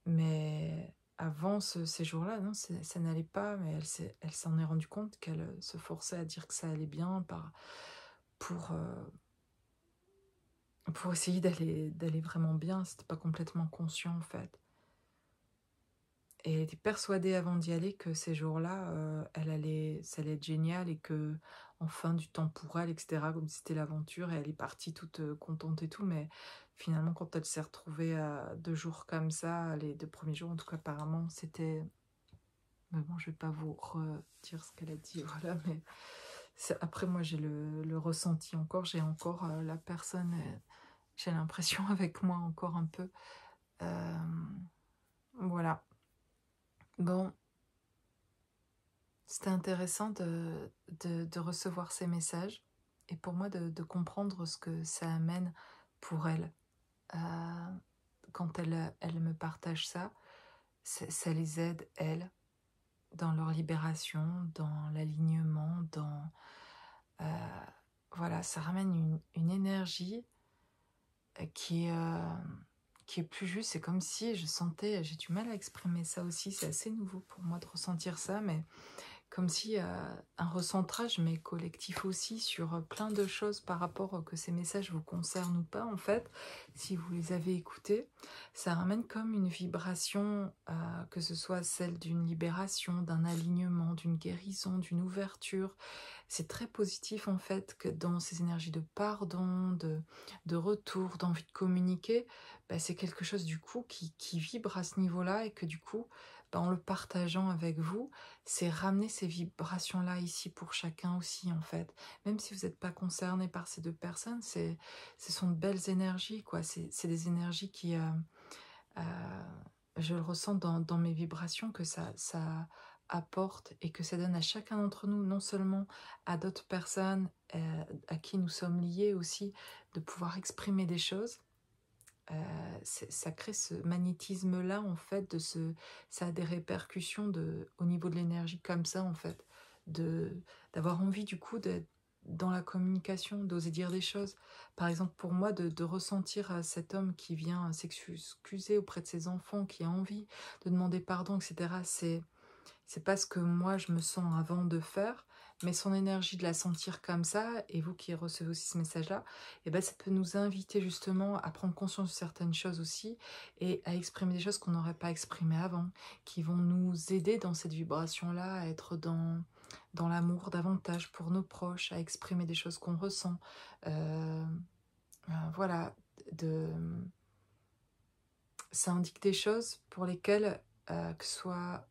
Mais avant ces jours-là, non, ça n'allait pas, mais elle s'en est rendue compte qu'elle se forçait à dire que ça allait bien pour, euh, pour essayer d'aller vraiment bien. C'était pas complètement conscient en fait. Et elle était persuadée avant d'y aller que ces jours-là, ça allait être génial, et que enfin du temps pour elle, etc. Comme si c'était l'aventure, et elle est partie toute contente et tout. Mais finalement, quand elle s'est retrouvée à 2 jours comme ça, les 2 premiers jours, en tout cas apparemment, c'était... Mais bon, je vais pas vous redire ce qu'elle a dit, voilà. Mais après, moi, j'ai le ressenti encore. J'ai encore la personne, j'ai l'impression avec moi encore un peu. Euh, voilà. Bon. C'était intéressant de recevoir ces messages, et pour moi de comprendre ce que ça amène pour elle. Euh, Quand elle me partage ça, ça les aide, elles, dans leur libération, dans l'alignement, euh, voilà, ça ramène une énergie qui est plus juste. C'est comme si je sentais, j'ai du mal à exprimer ça aussi, c'est assez nouveau pour moi de ressentir ça, mais comme si un recentrage, mais collectif aussi, sur plein de choses par rapport que ces messages vous concernent ou pas, en fait, si vous les avez écoutés, ça ramène comme une vibration, que ce soit celle d'une libération, d'un alignement, d'une guérison, d'une ouverture. C'est très positif, en fait, que dans ces énergies de pardon, de retour, d'envie de communiquer, bah, c'est quelque chose, du coup, qui vibre à ce niveau-là, et que, du coup, bah, en le partageant avec vous, c'est ramener ces vibrations-là ici pour chacun aussi, en fait. Même si vous n'êtes pas concerné par ces 2 personnes, ce sont de belles énergies, quoi. C'est des énergies qui... je le ressens dans mes vibrations, que ça apporte, et que ça donne à chacun d'entre nous, non seulement à d'autres personnes à qui nous sommes liés aussi, de pouvoir exprimer des choses. Ça crée ce magnétisme-là, en fait, ça a des répercussions au niveau de l'énergie comme ça, en fait, d'avoir envie, du coup, d'être dans la communication, d'oser dire des choses. Par exemple, pour moi, de ressentir cet homme qui vient s'excuser auprès de ses enfants, qui a envie de demander pardon, etc., c'est pas ce que moi je me sens avant de faire, mais son énergie, de la sentir comme ça, et vous qui recevez aussi ce message-là, et ben ça peut nous inviter justement à prendre conscience de certaines choses aussi, et à exprimer des choses qu'on n'aurait pas exprimées avant, qui vont nous aider dans cette vibration-là, à être dans l'amour davantage pour nos proches, à exprimer des choses qu'on ressent. Euh, voilà, ça indique des choses pour lesquelles que ça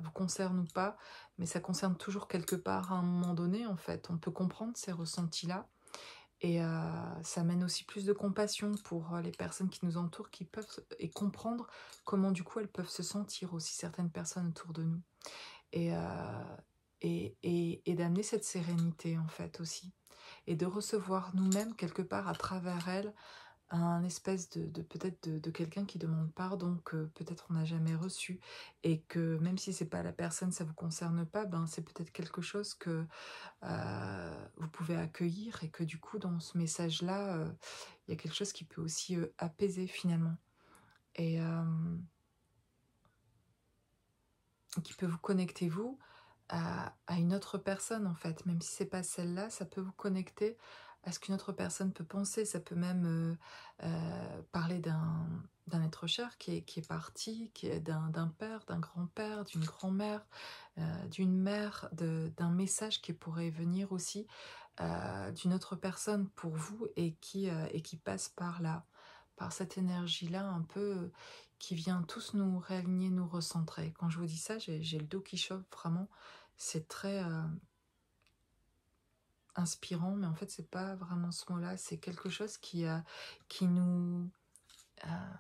vous concerne ou pas, mais ça concerne toujours quelque part à un moment donné, en fait. On peut comprendre ces ressentis-là. Et ça mène aussi plus de compassion pour les personnes qui nous entourent, qui peuvent et comprendre comment du coup elles peuvent se sentir aussi, certaines personnes autour de nous. Et, et d'amener cette sérénité en fait aussi. Et de recevoir nous-mêmes quelque part à travers elles un espèce de peut-être de quelqu'un qui demande pardon que peut-être on n'a jamais reçu et que même si c'est pas la personne, ça vous concerne pas, ben c'est peut-être quelque chose que vous pouvez accueillir et que du coup dans ce message-là, il y a quelque chose qui peut aussi apaiser finalement et qui peut vous connecter vous à une autre personne en fait, même si c'est pas celle-là, ça peut vous connecter à ce qu'une autre personne peut penser. Ça peut même parler d'un être cher qui est parti, qui est d'un père, d'un grand-père, d'une grand-mère, d'une mère, d'un message qui pourrait venir aussi d'une autre personne pour vous et qui passe par là, par cette énergie-là un peu qui vient tous nous réaligner, nous recentrer. Quand je vous dis ça, j'ai le dos qui chauffe vraiment. C'est très inspirant, mais en fait, c'est pas vraiment ce mot-là. C'est quelque chose qui nous euh,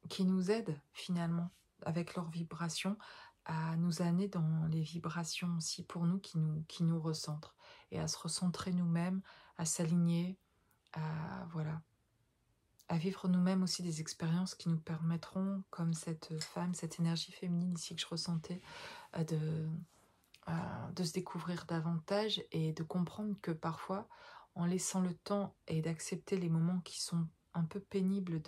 qui nous aide finalement avec leurs vibrations à nous amener dans les vibrations aussi pour nous qui nous recentrent et à se recentrer nous-mêmes, à s'aligner, à voilà, à vivre nous-mêmes aussi des expériences qui nous permettront, comme cette femme, cette énergie féminine ici que je ressentais, euh, de, de se découvrir davantage et de comprendre que parfois, en laissant le temps et d'accepter les moments qui sont un peu pénibles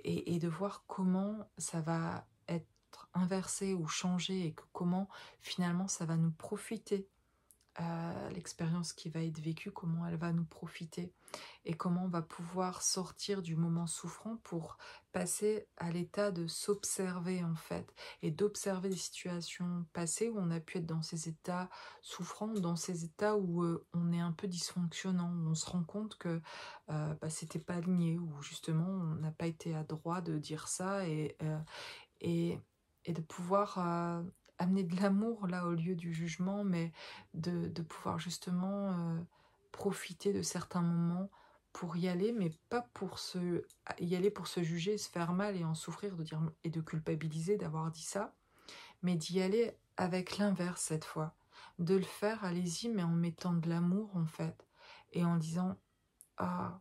et de voir comment ça va être inversé ou changé et que comment finalement ça va nous profiter, l'expérience qui va être vécue, comment elle va nous profiter et comment on va pouvoir sortir du moment souffrant pour passer à l'état de s'observer en fait et d'observer des situations passées où on a pu être dans ces états souffrants, dans ces états où on est un peu dysfonctionnant, où on se rend compte que c'était pas aligné, où justement on n'a pas été adroit de dire ça et, et de pouvoir amener de l'amour là au lieu du jugement, mais de pouvoir justement profiter de certains moments pour y aller, mais pas pour y aller pour se juger, se faire mal et en souffrir, de dire et de culpabiliser d'avoir dit ça, mais d'y aller avec l'inverse cette fois, de le faire, allez-y, mais en mettant de l'amour en fait, et en disant ah,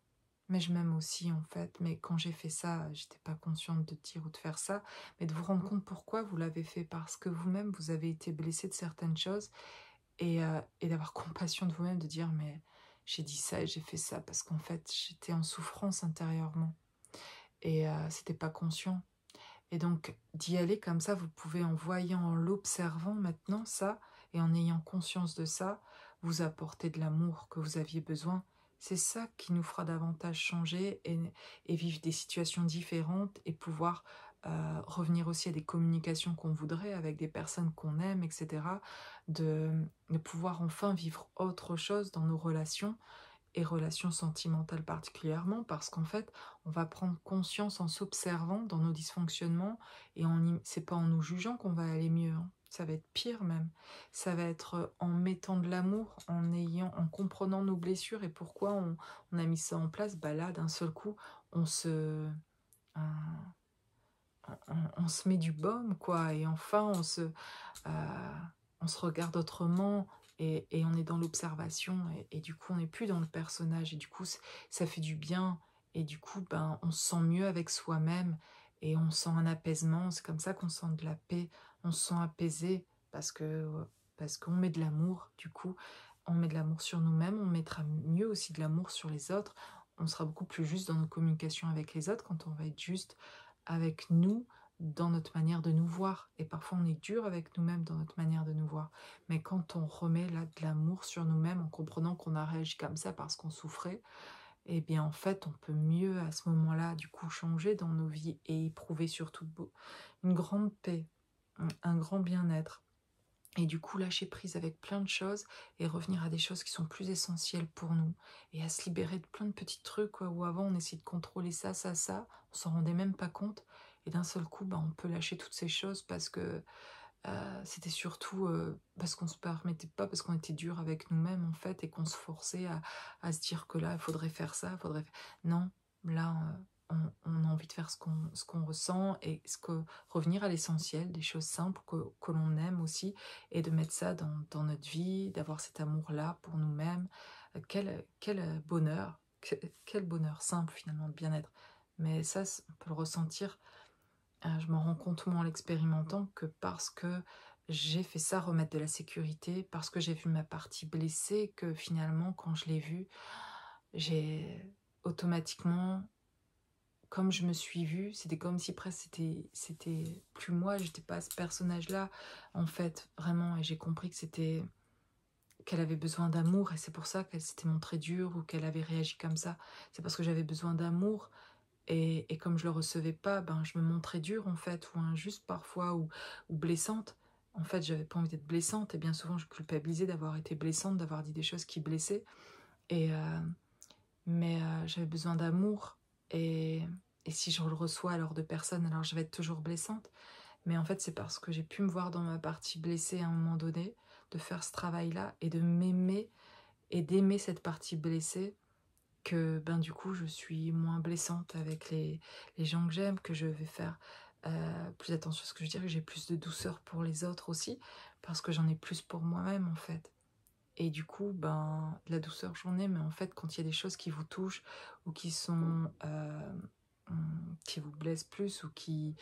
mais je m'aime aussi en fait, mais quand j'ai fait ça, j'étais pas consciente de dire ou de faire ça, mais de vous rendre compte pourquoi vous l'avez fait, parce que vous-même, vous avez été blessé de certaines choses, et d'avoir compassion de vous-même, de dire, mais j'ai dit ça et j'ai fait ça, parce qu'en fait, j'étais en souffrance intérieurement, et c'était pas conscient. Et donc, d'y aller comme ça, vous pouvez, en voyant, en l'observant maintenant, ça, et en ayant conscience de ça, vous apporter de l'amour que vous aviez besoin. C'est ça qui nous fera davantage changer et vivre des situations différentes et pouvoir revenir aussi à des communications qu'on voudrait avec des personnes qu'on aime, etc. De pouvoir enfin vivre autre chose dans nos relations et relations sentimentales particulièrement, parce qu'en fait, on va prendre conscience en s'observant dans nos dysfonctionnements, et c'est pas en nous jugeant qu'on va aller mieux, hein. Ça va être pire même. Ça va être en mettant de l'amour, en comprenant nos blessures et pourquoi on a mis ça en place. Bah là, d'un seul coup, on se, euh, on se met du baume, quoi, et enfin, on se regarde autrement et on est dans l'observation et du coup on n'est plus dans le personnage et du coup ça fait du bien et du coup ben on se sent mieux avec soi-même et on sent un apaisement. C'est comme ça qu'on sent de la paix, on se sent apaisé parce qu'on met de l'amour. Du coup on met de l'amour sur nous-mêmes, on mettra mieux aussi de l'amour sur les autres, on sera beaucoup plus juste dans nos communications avec les autres quand on va être juste avec nous dans notre manière de nous voir. Et parfois, on est dur avec nous-mêmes dans notre manière de nous voir. Mais quand on remet là de l'amour sur nous-mêmes, en comprenant qu'on a réagi comme ça parce qu'on souffrait, eh bien, en fait, on peut mieux, à ce moment-là, du coup, changer dans nos vies et éprouver surtout une grande paix, un grand bien-être. Et du coup, lâcher prise avec plein de choses et revenir à des choses qui sont plus essentielles pour nous. Et à se libérer de plein de petits trucs quoi, où avant on essayait de contrôler ça, on s'en rendait même pas compte. Et d'un seul coup, on peut lâcher toutes ces choses parce que c'était surtout parce qu'on se permettait pas, parce qu'on était dur avec nous-mêmes en fait, et qu'on se forçait à se dire que là, il faudrait faire ça, Non, là, on a envie de faire ce qu'on ressent et revenir à l'essentiel, des choses simples que l'on aime aussi, et de mettre ça dans notre vie, d'avoir cet amour-là pour nous-mêmes. Quel bonheur, quel bonheur simple finalement de bien-être. Mais ça, on peut le ressentir. Je m'en rends compte, moi, en l'expérimentant, que parce que j'ai fait ça, remettre de la sécurité, parce que j'ai vu ma partie blessée, que finalement, quand je l'ai vue, j'ai automatiquement, comme je me suis vue, c'était comme si presque c'était plus moi, j'étais pas ce personnage-là, en fait, vraiment, et j'ai compris que c'était qu'elle avait besoin d'amour, et c'est pour ça qu'elle s'était montrée dure, ou qu'elle avait réagi comme ça. C'est parce que j'avais besoin d'amour, et comme je le recevais pas, je me montrais dure en fait, ou injuste parfois, ou blessante. En fait, j'avais pas envie d'être blessante, et bien souvent je culpabilisais d'avoir été blessante, d'avoir dit des choses qui blessaient. Et, mais j'avais besoin d'amour, et, et si je le reçois alors de personne, alors je vais être toujours blessante. Mais en fait, c'est parce que j'ai pu me voir dans ma partie blessée à un moment donné, de faire ce travail-là, et de m'aimer, et d'aimer cette partie blessée, que du coup je suis moins blessante avec les gens que j'aime, que je vais faire plus attention à ce que je dirais, que j'ai plus de douceur pour les autres aussi, parce que j'en ai plus pour moi-même en fait. Et du coup, de la douceur j'en ai, mais en fait quand il y a des choses qui vous touchent, ou qui sont qui vous blessent plus, ou qui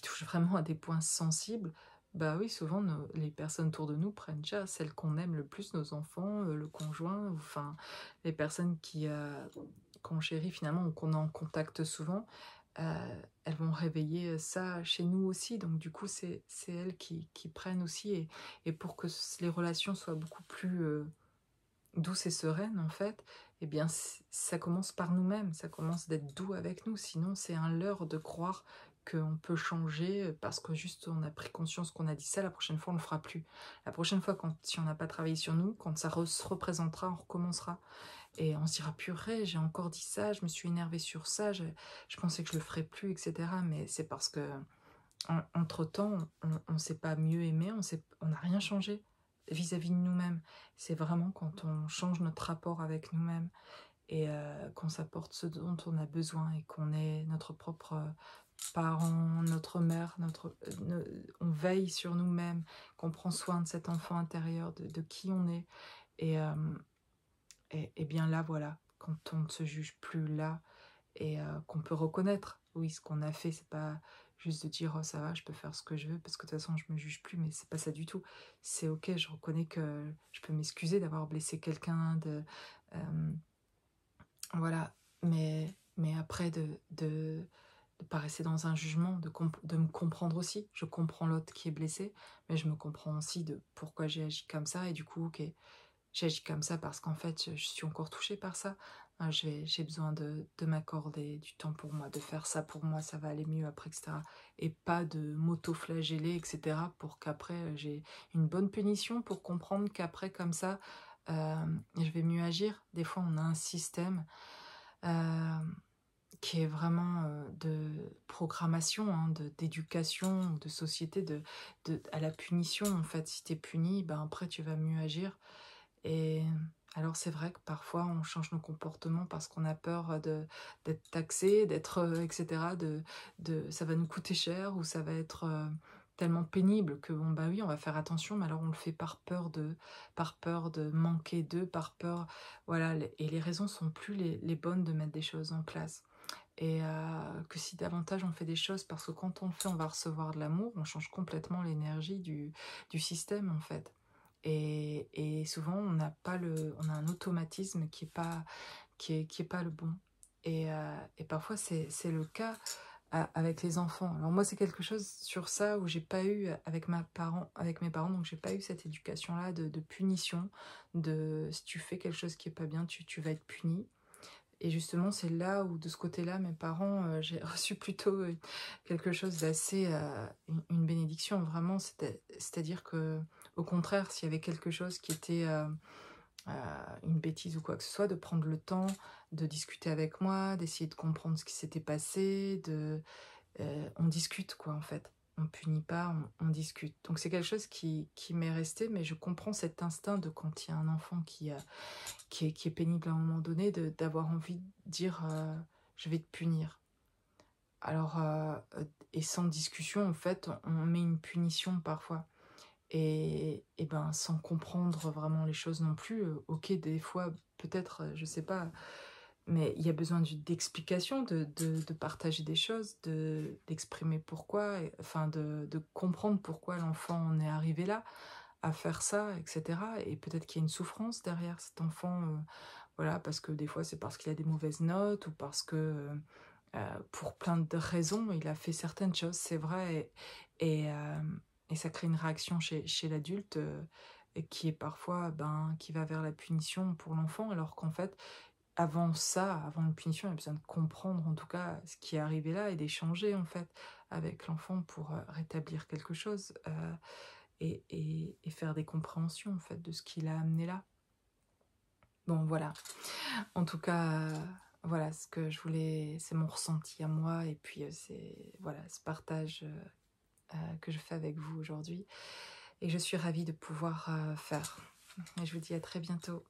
touchent vraiment à des points sensibles, bah oui, souvent les personnes autour de nous prennent déjà celles qu'on aime le plus, nos enfants, le conjoint, ou enfin les personnes qu'on chérit finalement, ou qu'on est en contact souvent, elles vont réveiller ça chez nous aussi. Donc du coup, c'est elles qui prennent aussi, et pour que les relations soient beaucoup plus douces et sereines en fait, eh bien ça commence par nous-mêmes, ça commence d'être doux avec nous, sinon c'est un leurre de croire qu'on peut changer parce que juste on a pris conscience qu'on a dit ça, la prochaine fois on ne le fera plus. La prochaine fois, si on n'a pas travaillé sur nous, quand ça se représentera, on recommencera. Et on se dira, purée, j'ai encore dit ça, je me suis énervée sur ça, je pensais que je le ferais plus, etc. Mais c'est parce que entre-temps, on ne s'est pas mieux aimé, on n'a rien changé vis-à-vis de nous-mêmes. C'est vraiment quand on change notre rapport avec nous-mêmes, et qu'on s'apporte ce dont on a besoin, et qu'on est notre propre parent, notre mère, on veille sur nous-mêmes, qu'on prend soin de cet enfant intérieur, de qui on est. Et, et bien là, voilà, quand on ne se juge plus là, et qu'on peut reconnaître, oui, ce qu'on a fait, c'est pas juste de dire oh ça va, je peux faire ce que je veux parce que de toute façon je me juge plus, mais c'est pas ça du tout. C'est ok, je reconnais que je peux m'excuser d'avoir blessé quelqu'un, voilà, mais après de pas rester dans un jugement, de me comprendre aussi. Je comprends l'autre qui est blessé, mais je me comprends aussi de pourquoi j'ai agi comme ça, et du coup, ok, j'agis comme ça parce qu'en fait, je suis encore touchée par ça. J'ai besoin de m'accorder du temps pour moi, de faire ça pour moi, ça va aller mieux après, etc. Et pas de m'auto-flageller, etc. pour qu'après, j'ai une bonne punition pour comprendre qu'après, comme ça, je vais mieux agir. Des fois, on a un système euh, qui est vraiment de programmation, hein, d'éducation, de société, à la punition. En fait, si tu es puni, après, tu vas mieux agir. Et alors c'est vrai que parfois on change nos comportements parce qu'on a peur d'être taxé, d'être, etc. Ça va nous coûter cher, ou ça va être tellement pénible que bon bah oui, on va faire attention, mais alors on le fait par peur de manquer d'eux, par peur, voilà. Et les raisons sont plus les bonnes de mettre des choses en place. Et que si davantage on fait des choses, parce que quand on le fait, on va recevoir de l'amour, on change complètement l'énergie du système en fait. Et souvent on a un automatisme qui est pas le bon. Et parfois c'est le cas avec les enfants. Alors moi c'est quelque chose sur ça où j'ai pas eu avec mes parents, donc j'ai pas eu cette éducation là de punition, de si tu fais quelque chose qui est pas bien, tu vas être puni. Et justement, c'est là où, de ce côté-là, mes parents, j'ai reçu plutôt quelque chose d'assez... une bénédiction, vraiment. C'est-à-dire que, au contraire, s'il y avait quelque chose qui était une bêtise ou quoi que ce soit, de prendre le temps de discuter avec moi, d'essayer de comprendre ce qui s'était passé, on discute, quoi, en fait. On punit pas, on discute. Donc c'est quelque chose qui m'est resté, mais je comprends cet instinct de quand il y a un enfant qui est pénible à un moment donné, d'avoir envie de dire je vais te punir. Alors, et sans discussion, en fait, on met une punition parfois. Et ben, sans comprendre vraiment les choses non plus. Ok, des fois, peut-être, je sais pas, mais il y a besoin d'explication, de partager des choses, d'exprimer pourquoi, enfin de comprendre pourquoi l'enfant en est arrivé là, à faire ça, etc. Et peut-être qu'il y a une souffrance derrière cet enfant, voilà, parce que des fois c'est parce qu'il a des mauvaises notes, ou parce que pour plein de raisons, il a fait certaines choses, c'est vrai, et ça crée une réaction chez l'adulte, et qui est parfois, qui va vers la punition pour l'enfant, alors qu'en fait, avant ça, avant une punition, il y a besoin de comprendre en tout cas ce qui est arrivé là et d'échanger en fait avec l'enfant pour rétablir quelque chose, et faire des compréhensions en fait de ce qui l'a amené là. Bon, voilà. En tout cas, voilà ce que je voulais, c'est mon ressenti à moi, et puis c'est voilà ce partage que je fais avec vous aujourd'hui, et je suis ravie de pouvoir faire. Et je vous dis à très bientôt.